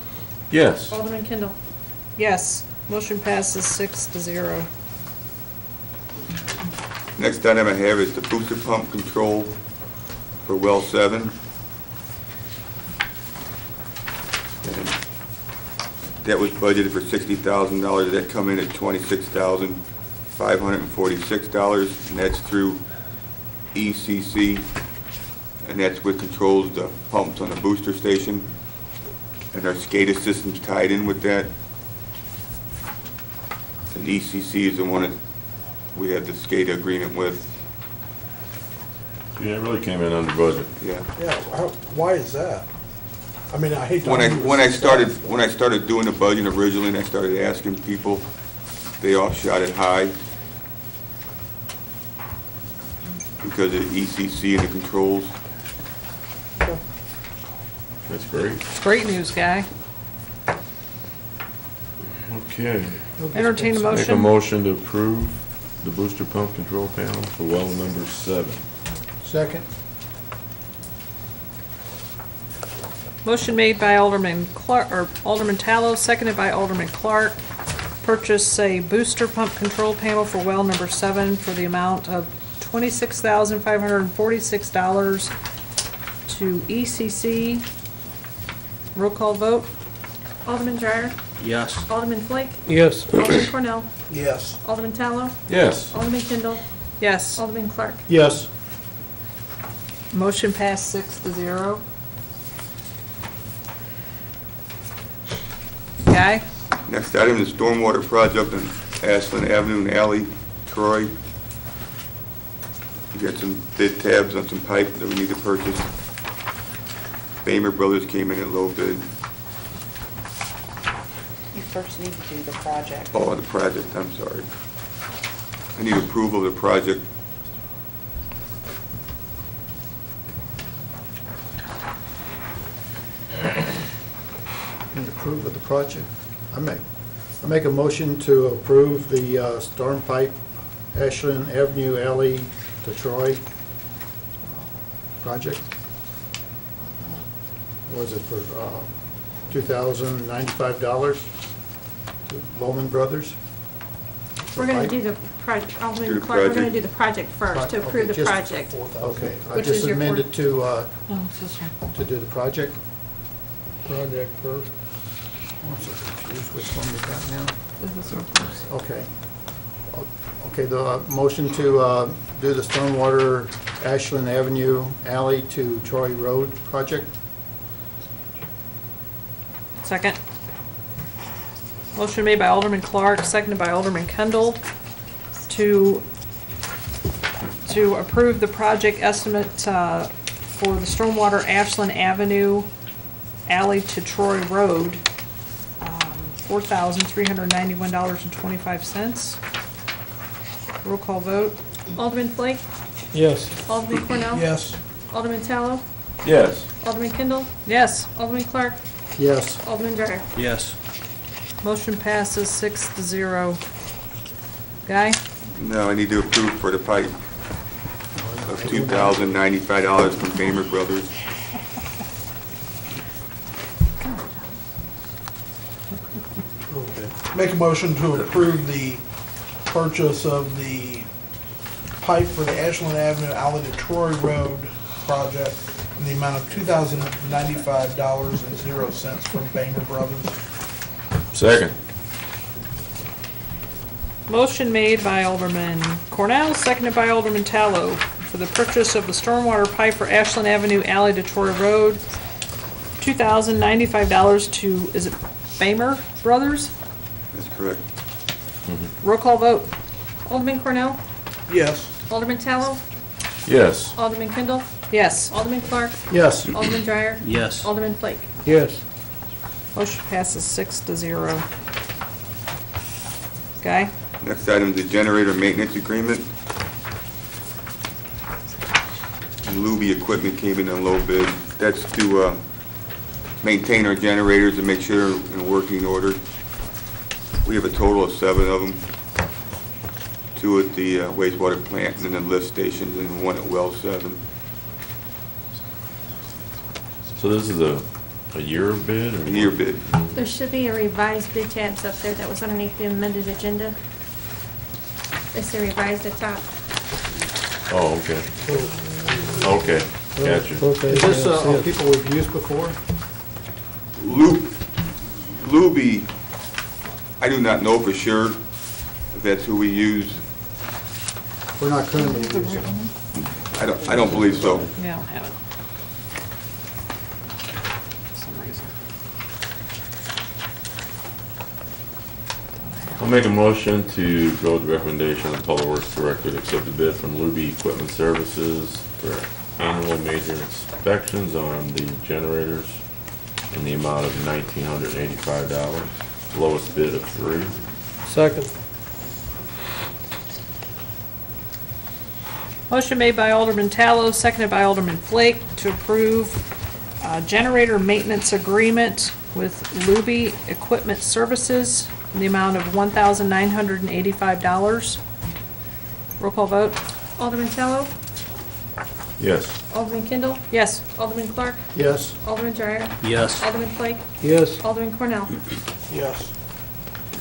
Yes. Alderman Kendall. Yes. Motion passes 6-0. Next item I have is the booster pump control for well 7. And that was budgeted for $60,000. That come in at $26,546, and that's through ECC, and that's what controls the pumps on the booster station. And our SCADA system's tied in with that. And ECC is the one that we had the SCADA agreement with. Yeah, it really came in under budget. Yeah. Yeah, why is that? I mean, I hate to. When I started started. doing the budget originally, and I started asking people, they all shot it high because of ECC and the controls. That's great. It's great news, Guy. Okay. Entertain a Make a motion. motion to approve the booster pump control panel for well number 7. Second? Motion made by Alderman Clark, or Alderman Tallow, seconded by Alderman Clark. Purchase a booster pump control panel for well number 7 for the amount of $26,546 to ECC. Roll call vote. Alderman Dreyer? Yes. Alderman Flake? Yes. Alderman Cornell? Yes. Alderman Tallow? Yes. Alderman Kendall? Yes. Alderman Clark? Yes. Motion passed 6-0. Guy? Next item is stormwater project on Ashland Avenue and Alley, Troy. We got some bid tabs on some pipe that we need to purchase. Bamer Brothers came in at low bid. You first need to do the project. Oh, the project, I'm sorry. I need approval of the project. Need approve of the project. I make a motion to approve the storm pipe Ashland Avenue Alley to Troy project. Was it for $2,095 to Bowman Brothers? We're gonna do the project, Alderman Do the Clark, we're gonna project. do the project first, to approve the Okay, just project. Okay, I Which just is your amended to, No, it's this one. to do the project. Project first. I'm so confused which one we got now. This one first. Okay. Okay, the motion to do the stormwater Ashland Avenue Alley to Troy Road project. Second. Motion made by Alderman Clark, seconded by Alderman Kendall to approve the project estimate for the stormwater Ashland Avenue Alley to Troy Road, $4,391.25. Roll call vote. Alderman Flake? Yes. Alderman Cornell? Yes. Alderman Tallow? Yes. Alderman Kendall? Yes. Alderman Clark? Yes. Alderman Dreyer? Yes. Motion passes 6-0. Guy? No, I need to approve for the pipe of $2,095 from Bamer Brothers. Make a motion to approve the purchase of the pipe for the Ashland Avenue Alley to Troy Road project in the amount of $2,095.00 from Banger Brothers. Second. Motion made by Alderman Cornell, seconded by Alderman Tallow for the purchase of the stormwater pipe for Ashland Avenue Alley to Troy Road, $2,095 to, is it Bamer Brothers? That's correct. Roll call vote. Alderman Cornell? Yes. Alderman Tallow? Yes. Alderman Kendall? Yes. Alderman Clark? Yes. Alderman Dreyer? Yes. Alderman Flake? Yes. Motion passes 6-0. Guy? Next item is the generator maintenance agreement. Luby Equipment came in on low bid. That's to maintain our generators and make sure they're in working order. We have a total of 7 of them. 2 at the wastewater plant and then the lift stations and 1 at well 7. So this is a year bid? Or A year bid. There should be a revised bid tabs up there that was underneath the amended agenda. It's the revised at top. Oh, okay. Okay, gotcha. Okay. Is this yeah, see it. people we've used before? Luby, I do not know for sure if that's who we use. We're not currently using them. I don't believe so. Yeah, I don't have it. For some reason. I'll make a motion to go with the recommendation of the Public Works Director to accept the bid from Luby Equipment Services for annual major inspections on the generators in the amount of $1,985. Lowest bid of 3. Second. Motion made by Alderman Tallow, seconded by Alderman Flake to approve generator maintenance agreement with Luby Equipment Services in the amount of $1,985. Roll call vote. Alderman Tallow, Yes. Alderman Kendall, Yes. Alderman Clark, Yes. Alderman Dreyer, Yes. Alderman Flake, Yes. Alderman Cornell. Yes.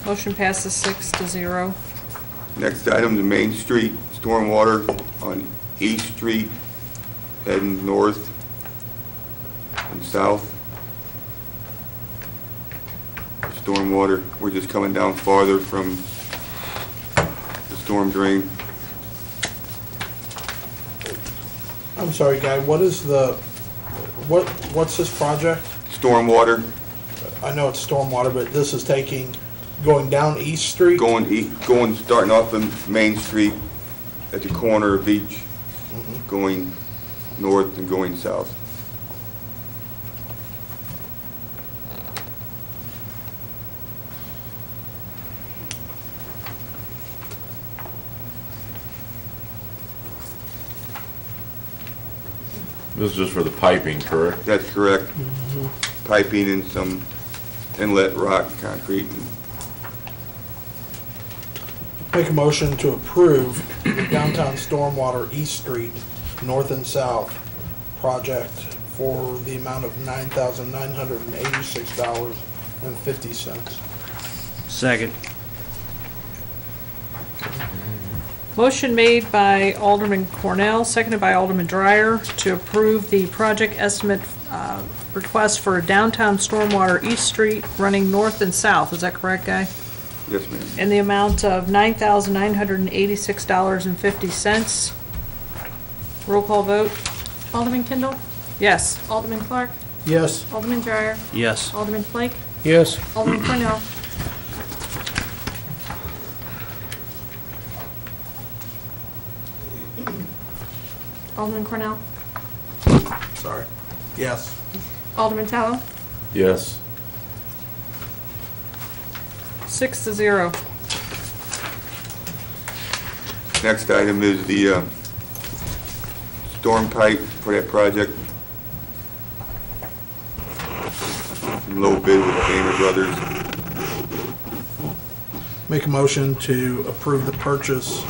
Motion passes 6-0. Next item, the Main Street stormwater on East Street, heading north and south. Stormwater, we're just coming down farther from the storm drain. I'm sorry, Guy, what's this project? Stormwater, I know it's stormwater, but this is going down East Street? starting off on Main Street at the corner of each, going north and going south. This is just for the piping, correct? That's correct. Piping and some inlet rock concrete. Make a motion to approve the downtown stormwater East Street, north and south project for the amount of $9,986.50. Second. Motion made by Alderman Cornell, seconded by Alderman Dreyer to approve the project estimate request for downtown stormwater East Street running north and south. Is that correct, Guy? Yes, ma'am. In the amount of $9,986.50. Roll call vote. Alderman Kendall, Yes. Alderman Clark, Yes. Alderman Dreyer, Yes. Alderman Flake, Yes. Alderman Cornell. Alderman Cornell, Sorry. Yes. Alderman Tallow, Yes. 6-0. Next item is the storm pipe for that project. Low bid with Gamer Brothers. Make a motion to approve the purchase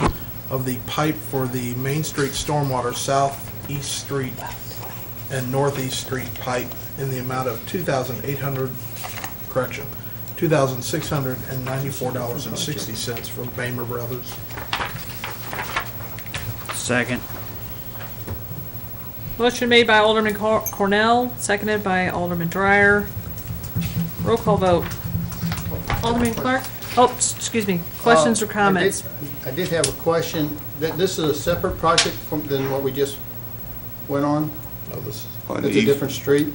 of the pipe for the Main Street stormwater Southeast Street and Northeast Street pipe in the amount of $2,694.60 from Bamer Brothers. Second. Motion made by Alderman Cornell, seconded by Alderman Dreyer. Roll call vote. Alderman Clark, Oh, excuse me. Questions or comments? I did have a question. This is a separate project than what we just went on? No, this is, On the It's a east. different street?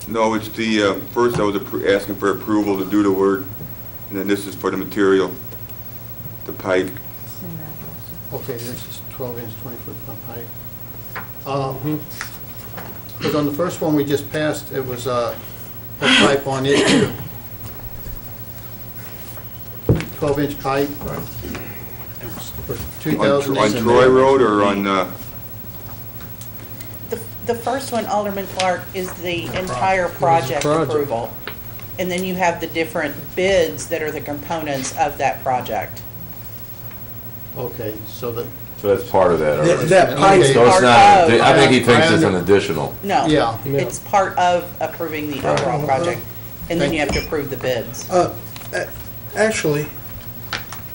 No, it's the, first I was asking for approval to do the work, and then this is for the material, the pipe. Okay, this is 12-inch, 20-foot pipe. Because on the first one we just passed, it was a pipe on it too. 12-inch pipe. For 2000. On Troy Road or on, The first one, Alderman Clark, is the entire project Project. approval. And then you have the different bids that are the components of that project. Okay, so that, So that's part of that already. that pipe, Okay. So it's Part not, of- I think he thinks it's an additional. No. Yeah. It's part of approving the overall project, and then you have to approve the bids. actually,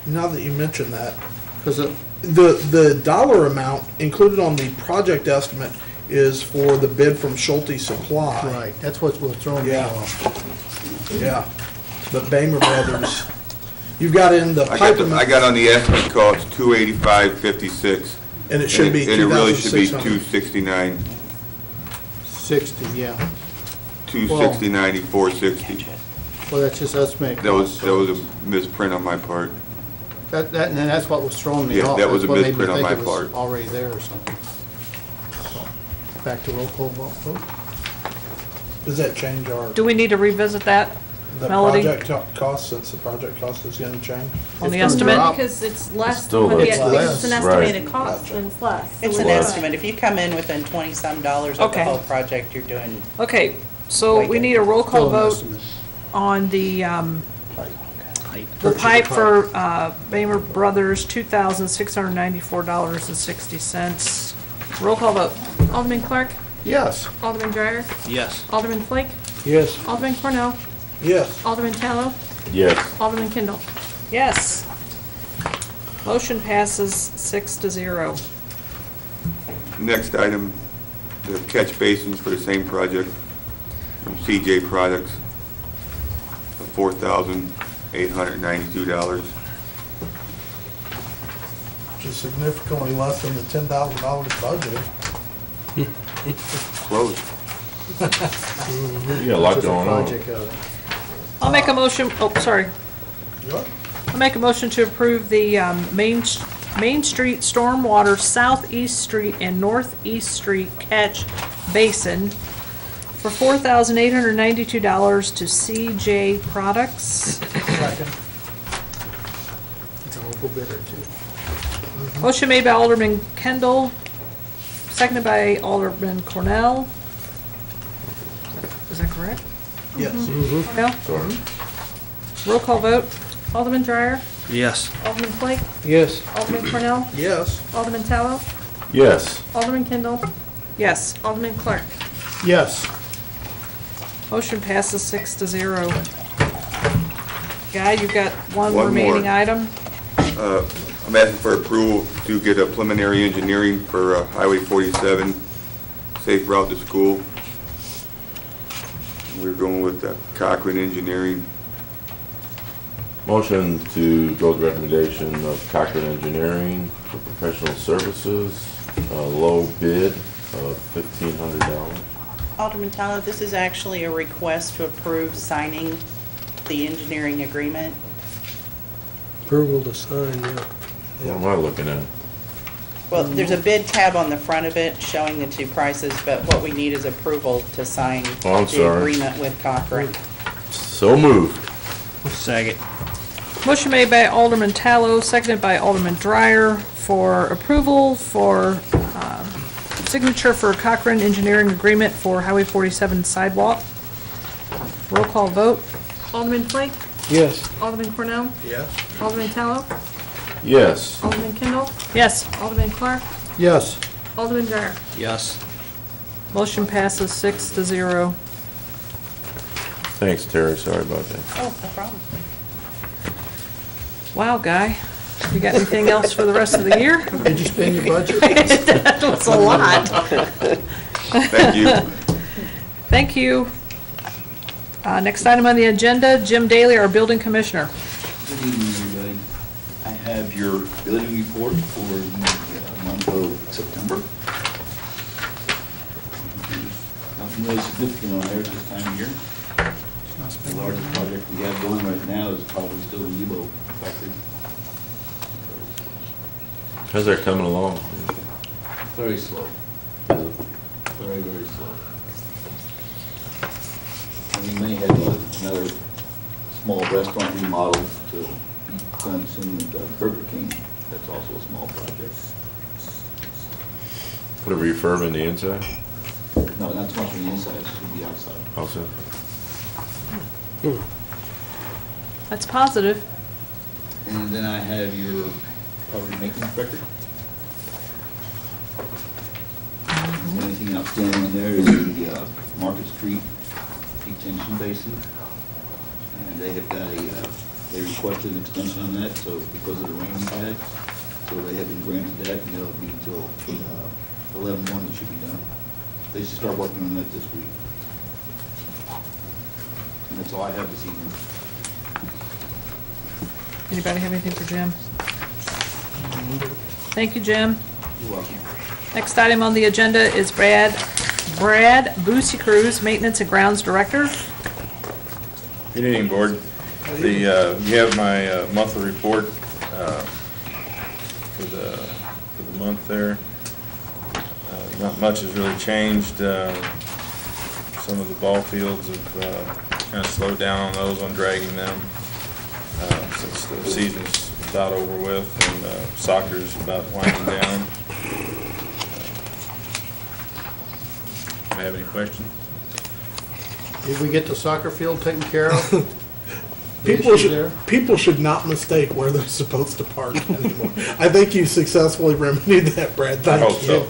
now that you mention that, because the dollar amount included on the project estimate is for the bid from Schulte Supply. right, that's what's throwing me Yeah. off. Yeah, but Bamer Brothers, you've got in the pipe I amount, got on the estimate call, it's $285.56. and it should be And it really should be $2,600. $60, yeah. $269.460. Well, that's just us making. That was a misprint on my part. And that's what was throwing me Yeah, off. that was a That's what made me misprint on think my it was part. already there or something. So, back to roll call vote. Does that change our, Do we need to revisit that, the Melody? project cost, since the project cost is gonna change? On the It's gonna estimate? drop. Because it's less still than what less. the, because it's an It's less. estimated Right. cost, then it's less. So It's we're an fine. estimate. If you come in within $20-some of the Okay. whole project, you're doing, Okay, so we need a roll call Still an vote estimate. on the pipe for Bamer Brothers, $2,694.60. Roll call vote. Alderman Clark, Yes. Alderman Dreyer, Yes. Alderman Flake, Yes. Alderman Cornell, Yes. Alderman Tallow, Yes. Alderman Kendall. Yes. Motion passes 6-0. Next item, the catch basins for the same project from CJ Products, $4,892. Which is significantly less than the $10,000 budget. Close. You got a lot Just a going on. project of it. I'll make a motion, oh, sorry. Yep. I'll make a motion to approve the Main Street Stormwater Southeast Street and Northeast Street Catch Basin for $4,892 to CJ Products. Second. It's a local bidder too. Motion made by Alderman Kendall, seconded by Alderman Cornell. Is that correct? Yes. Cornell? Sorry. Roll call vote. Alderman Dreyer, Yes. Alderman Flake, Yes. Alderman Cornell, Yes. Alderman Tallow, Yes. Alderman Kendall, yes. Alderman Clark. Yes. Motion passes 6-0. Guy, you've got one One remaining more. item. I'm asking for approval to get a preliminary engineering for Highway 47, safe route to school. We're going with Cochran Engineering. Motion to go with the recommendation of Cochran Engineering for professional services, low bid of $1,500. Alderman Tallow, this is actually a request to approve signing the engineering agreement. Approval to sign, yeah. What am I looking at? Well, there's a bid tab on the front of it showing the two prices, but what we need is approval to sign Oh, I'm the sorry. agreement with Cochran. So moved. Second. Motion made by Alderman Tallow, seconded by Alderman Dreyer for approval for signature for Cochran Engineering Agreement for Highway 47 sidewalk. Roll call vote. Alderman Flake, Yes. Alderman Cornell, Yes. Alderman Tallow, Yes. Alderman Kendall, Yes. Alderman Clark, Yes. Alderman Dreyer. Yes. Motion passes 6-0. Thanks, Terry. Sorry about that. Oh, no problem. Wow, Guy. You got anything else for the rest of the year? Did you spend your budget? That was a lot. Thank you. Thank you. Next item on the agenda, Jim Daly, our building commissioner. Good evening, everybody. I have your building report for the month of September. Nothing really significant on there at this time of year. The largest project we have going right now is probably still the Nebo factory. How's that coming along? Very slow. Very, very slow. And we may have another small restaurant remodel to be done soon at Burger King. That's also a small project. Put a refurb in the inside? No, not so much on the inside, it's going to be outside. Also? That's positive. And then I have your property maintenance record. The only thing outstanding in there is the Market Street detention basin. And they have got they requested an extension on that, so because of the rain we had, so they have been granted that, and that'll be until 11/1 it should be done. They should start working on that this week. And that's all I have this evening. Anybody have anything for Jim? Thank you, Jim. You're welcome. Next item on the agenda is Brad Boosie Cruz, Maintenance and Grounds Director. Good evening, Board. You have my monthly report for the month there. Not much has really changed. Some of the ball fields have kind of slowed down on those, on dragging them, since the season's about over with and soccer's about winding down. Do you have any questions? Did we get the soccer field taken care of? People should not mistake where they're supposed to park anymore. I think you successfully remedied that, Brad. Thank you.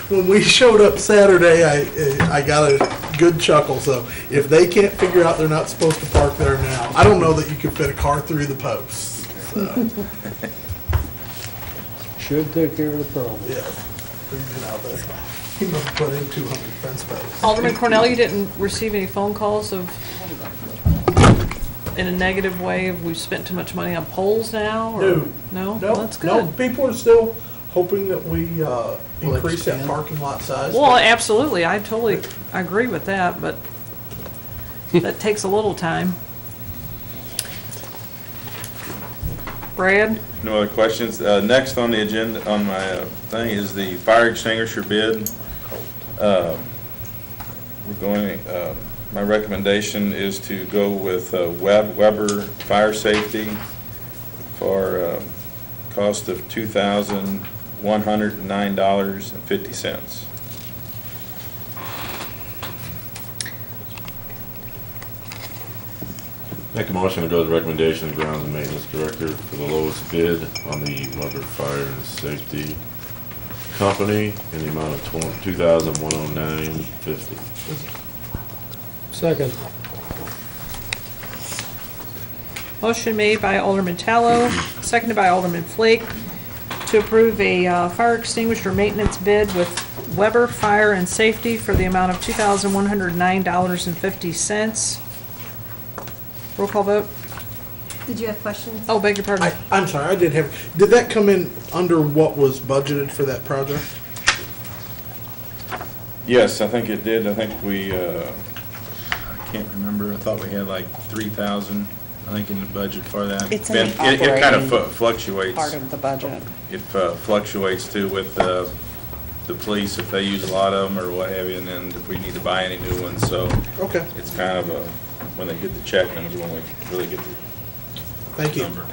When we showed up Saturday, I got a good chuckle. So if they can't figure out they're not supposed to park there now, I don't know that you could fit a car through the posts. So. Should take care of the problem. Yeah. He must have put in 200 fence posts. Alderman Cornell, you didn't receive any phone calls of, in a negative way, of we've spent too much money on poles now? Or? No. No? No, That's good. no, people are still hoping that we increase that expand. parking lot size. Well, absolutely, I totally agree with that, but that takes a little time. Brad? No other questions. Next on the agenda, on my thing, is the fire extinguisher bid. My recommendation is to go with Weber Fire Safety for cost of $2,109.50. Make a motion to go with the recommendation of grounds and maintenance director for the lowest bid on the Weber Fire and Safety Company in the amount of $2,109.50. Second. Motion made by Alderman Tallow, seconded by Alderman Flake, to approve a fire extinguisher maintenance bid with Weber Fire and Safety for the amount of $2,109.50. Roll call vote. Did you have questions? Oh, beg your pardon. I'm sorry, did that come in under what was budgeted for that project? Yes, I think it did. I think we, I can't remember, I thought we had like 3,000, I think, in the budget for that. It's in the It kind of operating fluctuates. part of the budget. It fluctuates too with the police, if they use a lot of them or what have you, and then if we need to buy any new ones, so. Okay. It's kind of when they get the check, then is when we really get the Thank you. number.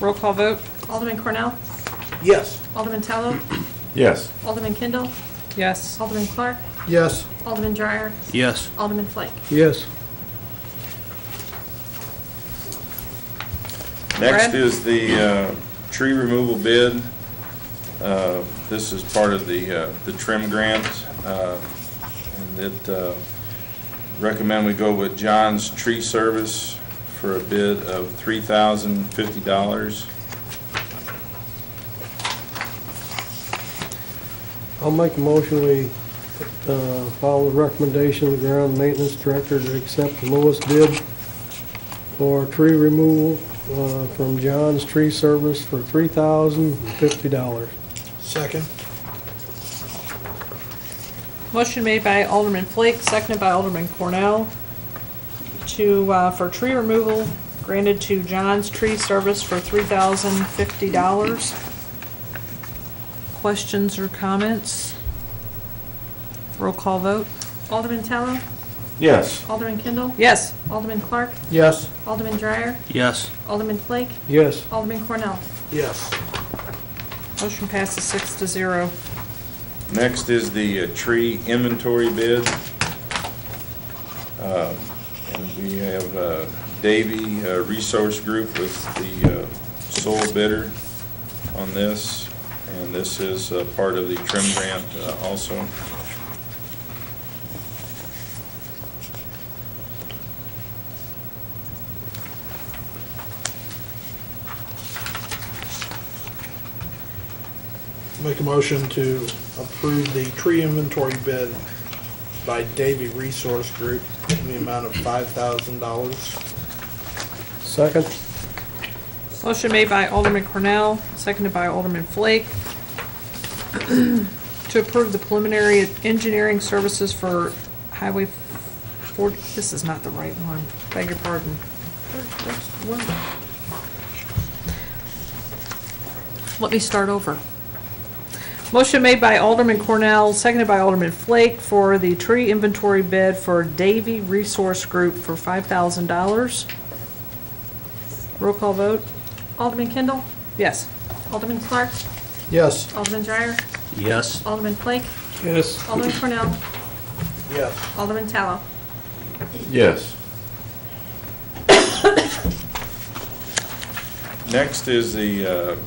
Roll call vote. Alderman Cornell? Yes. Alderman Tallow? Yes. Alderman Kendall? Yes. Alderman Clark? Yes. Alderman Dreyer? Yes. Alderman Flake? Yes. Next Brad? is the tree removal bid. This is part of the trim grant, and it recommend we go with John's Tree Service for a bid of $3,050. I'll make a motion, we follow the recommendation of the ground maintenance director to accept the lowest bid for tree removal from John's Tree Service for $3,050. Second. Motion made by Alderman Flake, seconded by Alderman Cornell, for tree removal granted to John's Tree Service for $3,050. Questions or comments? Roll call vote. Alderman Tallow? Yes. Alderman Kendall? Yes. Alderman Clark? Yes. Alderman Dreyer? Yes. Alderman Flake? Yes. Alderman Cornell? Yes. Motion passes 6-0. Next is the tree inventory bid. And we have Davy Resource Group with the sole bidder on this. And this is part of the trim grant also. Make a motion to approve the tree inventory bid by Davy Resource Group in the amount of $5,000. Second. Motion made by Alderman Cornell, seconded by Alderman Flake, to approve the preliminary engineering services for Highway This is not the right one. Beg your pardon. Where's one? Let me start over. Motion made by Alderman Cornell, seconded by Alderman Flake for the tree inventory bid for Davy Resource Group for $5,000. Roll call vote? Alderman Kendall? Yes. Alderman Clark? Yes. Alderman Dreyer? Yes. Alderman Flake? Yes. Alderman Cornell? Yes. Alderman Tallow? Yes. Next is the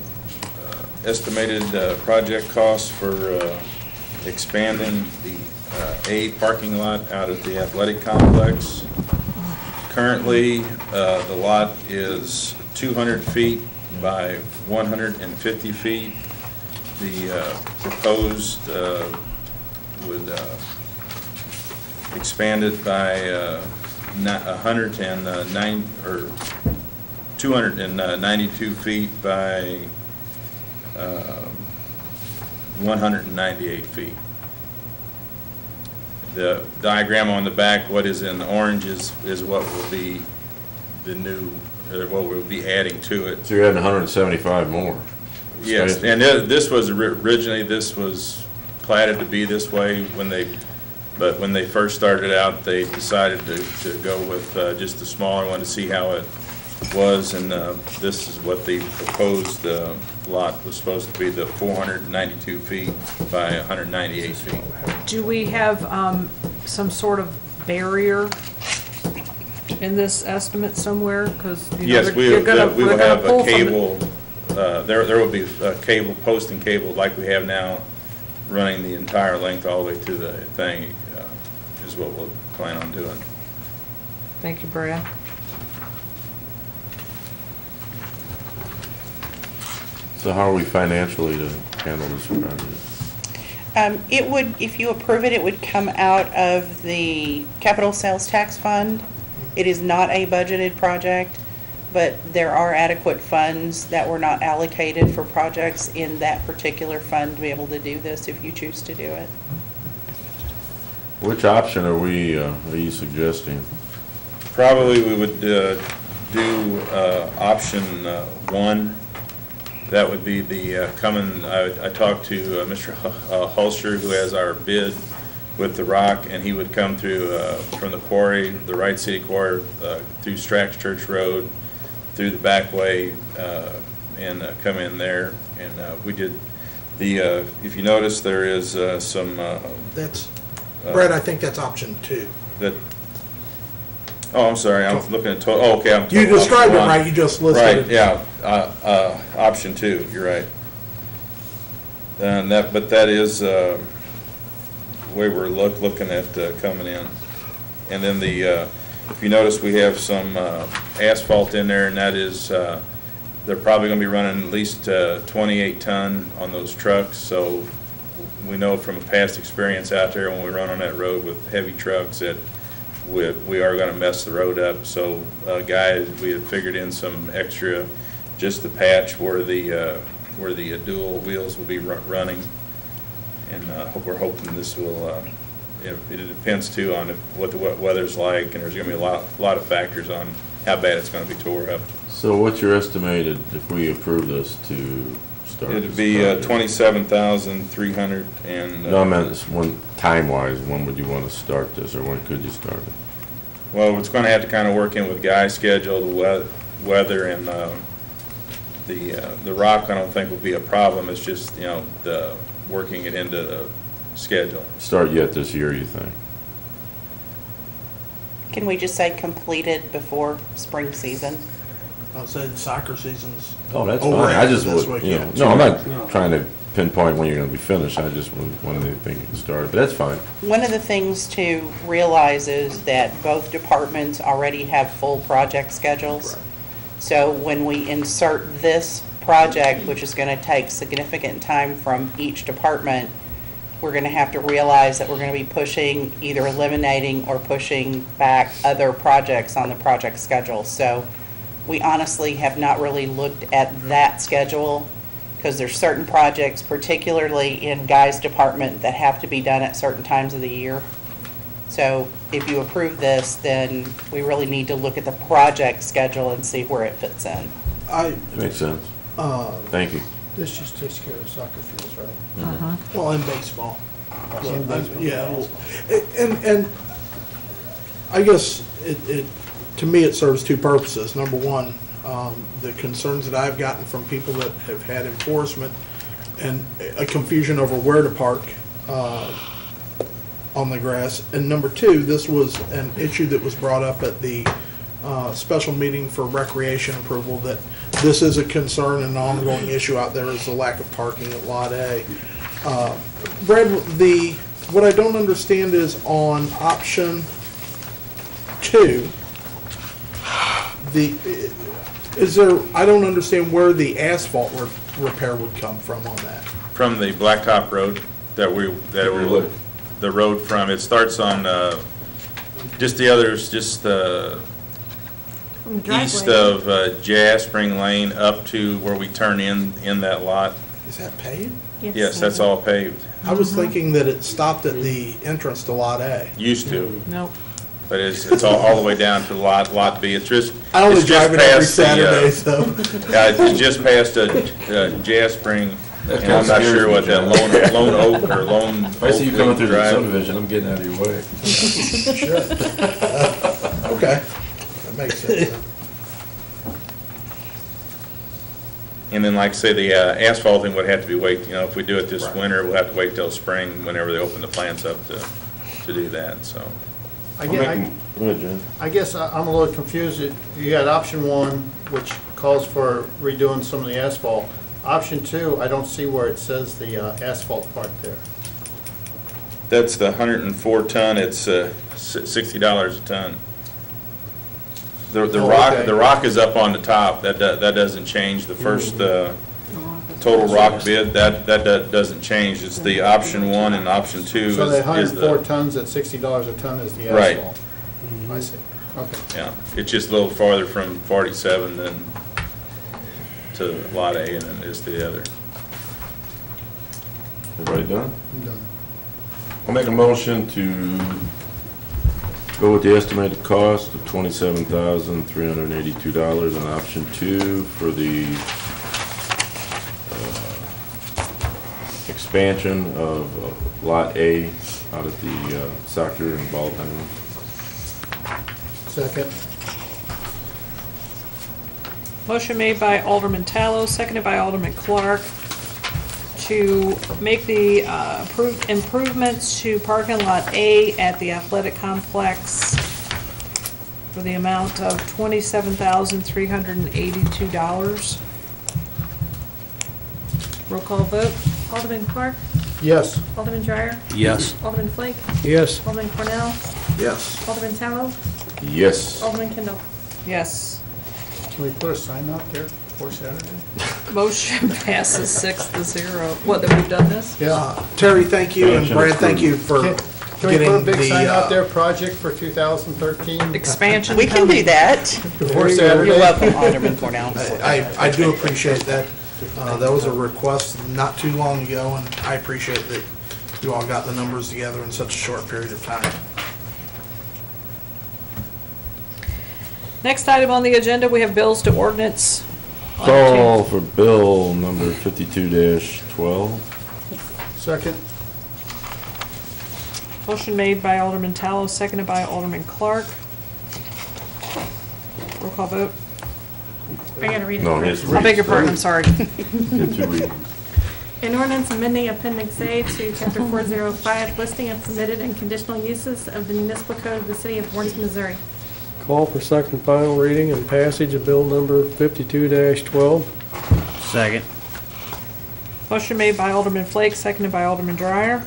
estimated project cost for expanding the A parking lot out at the athletic complex. Currently, the lot is 200 feet by 150 feet. The proposed would expand it by 292 feet by 198 feet. The diagram on the back, what is in orange is what will be the new, or what we'll be adding to it. So you're adding 175 more? Yes, and this was originally, this was platted to be this way but when they first started out, they decided to go with just a smaller one to see how it was, and this is what the proposed lot was supposed to be, the 492 feet by 198 feet. Do we have some sort of barrier in this estimate somewhere? Because Yes, we will have a cable, there will be a cable, posting cable like we have now, running the entire length all the way to the thing, is what we'll plan on doing. Thank you, Brad. So how are we financially to handle this project? It would, if you approve it, it would come out of the capital sales tax fund. It is not a budgeted project, but there are adequate funds that were not allocated for projects in that particular fund to be able to do this if you choose to do it. Which option are you suggesting? Probably we would do option one. That would be the I talked to Mr. Hulsher, who has our bid with the rock, and he would come through from the quarry, the Wright City Quarry, through Strax Church Road, through the back way, and come in there. And we did the, if you notice, there is some... That's, Brett, I think that's option 2. That, oh, I'm sorry, I'm looking at, okay. You described it right, you just listed it. Right, yeah, option 2, you're right. And but that is the way we're looking at coming in. And then if you notice, we have some asphalt in there, and that is, they're probably gonna be running at least 28 ton on those trucks, so we know from a past experience out there when we run on that road with heavy trucks that we are going to mess the road up. So guys, we have figured in some extra, just the patch where the dual wheels will be running, and we're hoping this will. It depends too on what the weather's like, and there's going to be a lot of factors on how bad it's going to be tore up. So what's your estimated if we approve this to start? It'd be 27,300 and. No, I meant time-wise, when would you want to start this, or when could you start it? Well, it's going to have to kind of work in with Guy's schedule, the weather, and the rock. I don't think will be a problem. It's just the working it into the schedule. Start yet this year, you think? Can we just say completed before spring season? I said soccer season's. Oh, that's over fine. I just this would, week, yeah. no, I'm not trying to pinpoint when you're going to be finished. I just wanted to think it started, but that's fine. One of the things to realize is that both departments already have full project schedules. Right. So when we insert this project, which is going to take significant time from each department, we're going to have to realize that we're going to be pushing, either eliminating or pushing back other projects on the project schedule. So we honestly have not really looked at that schedule, because there's certain projects, particularly in Guy's department, that have to be done at certain times of the year. So if you approve this, then we really need to look at the project schedule and see where it fits in. Makes sense. Thank you. This just takes care of soccer fields, right? Well, in baseball. In baseball. Yeah, well, and I guess to me, it serves two purposes. Number one, the concerns that I've gotten from people that have had enforcement and a confusion over where to park on the grass. And number two, this was an issue that was brought up at the special meeting for recreation approval, that this is a concern and an ongoing issue out there, is the lack of parking at Lot A. Brad, what I don't understand is on option 2, I don't understand where the asphalt repair would come from on that. From the Blacktop Road the road from, it starts on, just From the east driveway. of Jazz Spring Lane up to where we turn in that lot. Is that paved? Yes, that's all paved. I was thinking that it stopped at the entrance to Lot A. Used to, Nope. but it's all the way down to Lot B. It's just, I only it's just drive it every past the, Saturday, so. yeah, it's just past Jazz Spring, and I'm not sure what that Lone Oak or Lone Oak If I see you coming through the Drive. subdivision, I'm getting out of your way. Sure. Okay, that makes sense. And then, like I say, the asphalting would have to be if we do it this winter, we'll have to wait till spring, whenever they open the plants up to do that, so. I Go ahead, Jen. guess I'm a little confused. You got option 1, which calls for redoing some of the asphalt. Option 2, I don't see where it says the asphalt part there. That's the 104 ton, it's $60 a ton. The Oh, rock, okay. the rock is up on the top, that doesn't change. The first total rock bid, that doesn't change. It's the option 1 and option 2 So the is 104 the, tons at $60 a ton is the Right. asphalt? I see, okay. yeah, it's just a little farther from 47 than to Lot A and then is the other. Everybody done? I'm done. I'll make a motion to go with the estimated cost of $27,382 on option 2 for the expansion of Lot A out at the soccer and ball diamond. Second. Motion made by Alderman Tallow, seconded by Alderman Clark, to make the improvements to parking lot A at the athletic complex for the amount of $27,382. Roll call vote. Alderman Clark, Yes. Alderman Dreyer, Yes. Alderman Flake, Yes. Alderman Cornell, Yes. Alderman Tallow, Yes. Alderman Kendall. Yes. Can we put a sign out there for Saturday? Motion passes 6-0. What, that we've done this? Yeah. Terry, thank you, and Brad, thank you for Can we getting put a big sign out the, there, project for 2013? Expansion We can do coming. that. Before Saturday? You're welcome, Alderman Cornell. I do appreciate that. That was a request not too long ago, and I appreciate that you all got the numbers together in such a short period of time. Next item on the agenda, we have bills to ordinance. Call for bill number 52-12. Second. Motion made by Alderman Tallow, seconded by Alderman Clark. Roll call vote. I gotta read it. No, first. his I beg your pardon, I'm sorry. Get to read. An ordinance amending Appendix A to Chapter 405, listing of permitted and conditional uses of the municipal code of the city of Warrenton, Missouri. Call for second final reading and passage of bill number 52-12. Second. Motion made by Alderman Flake, seconded by Alderman Dreyer.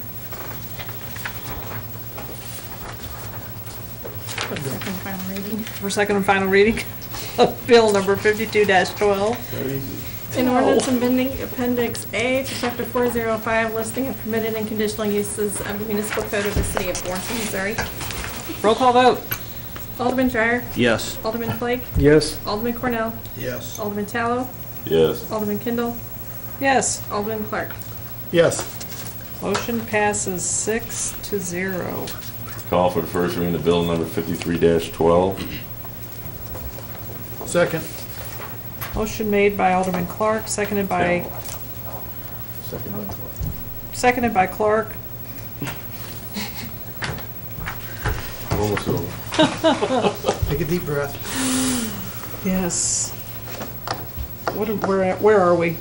Second final reading. For second and final reading of bill number 52-12. An ordinance amending Appendix A to Chapter 405, listing of permitted and conditional uses of the municipal code of the city of Warrenton, Missouri. Roll call vote. Alderman Dreyer, Yes. Alderman Flake, Yes. Alderman Cornell, Yes. Alderman Tallow, Yes. Alderman Kendall, Yes. Alderman Clark. Yes. Motion passes 6-0. Call for the first reading of bill number 53-12. Second. Motion made by Alderman Clark, seconded by Clark. Almost over. Take a deep breath. Yes. Where are we?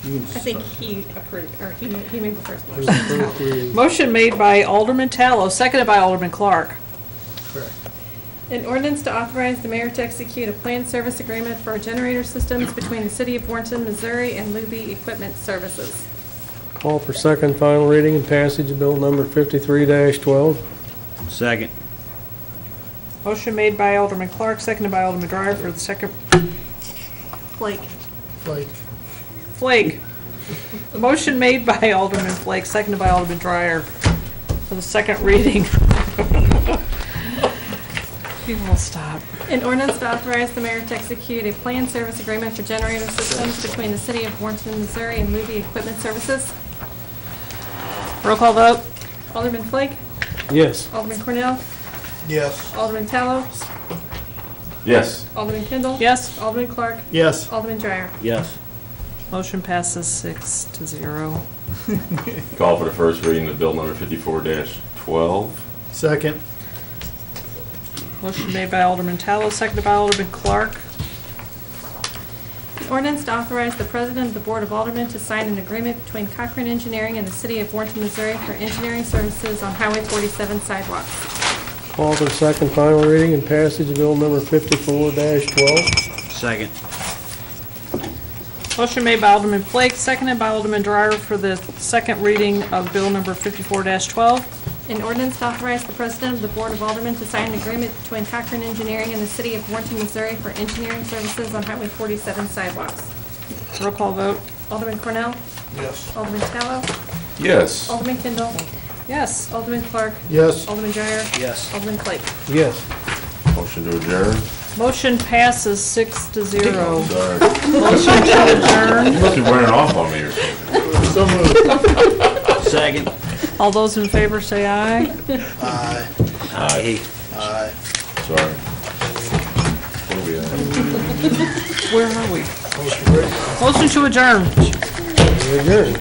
I think he approved, or he made the first motion. Motion made by Alderman Tallow, seconded by Alderman Clark. Correct. An ordinance to authorize the mayor to execute a planned service agreement for generator systems between the city of Warrenton, Missouri and Luby Equipment Services. Call for second final reading and passage of bill number 53-12. Second. Motion made by Alderman Clark, seconded by Alderman Dreyer for the second. Flake. Flake. Motion made by Alderman Flake, seconded by Alderman Dreyer for the second reading. People will stop. An ordinance to authorize the mayor to execute a planned service agreement for generator systems between the city of Warrenton, Missouri and Luby Equipment Services. Roll call vote. Alderman Flake. Yes. Alderman Cornell. Yes. Alderman Tallow. Yes. Alderman Kendall. Yes. Alderman Clark. Yes. Alderman Dreyer. Yes. Motion passes 6-0. Call for the first reading of bill number 54-12. Second. Motion made by Alderman Tallow, seconded by Alderman Clark. An ordinance to authorize the president of the Board of Aldermen to sign an agreement between Cochran Engineering and the city of Warrenton, Missouri for engineering services on Highway 47 sidewalks. Call for second final reading and passage of bill number 54-12. Second. Motion made by Alderman Flake, seconded by Alderman Dreyer for the second reading of bill number 54-12. An ordinance to authorize the president of the Board of Aldermen to sign an agreement between Cochran Engineering and the city of Warrenton, Missouri for engineering services on Highway 47 sidewalks. Roll call vote. Alderman Cornell. Yes. Alderman Tallow. Yes. Alderman Kendall. Yes. Alderman Clark. Yes. Alderman Dreyer. Yes. Alderman Flake. Yes. Motion to adjourn. Motion passes 6-0. Sorry. Motion to adjourn. You must be wearing off on me or something. So moved. Second. All those in favor say aye. Aye. Aye. Aye. Sorry. Where are we at? Where are we? Motion to adjourn. Adjourned.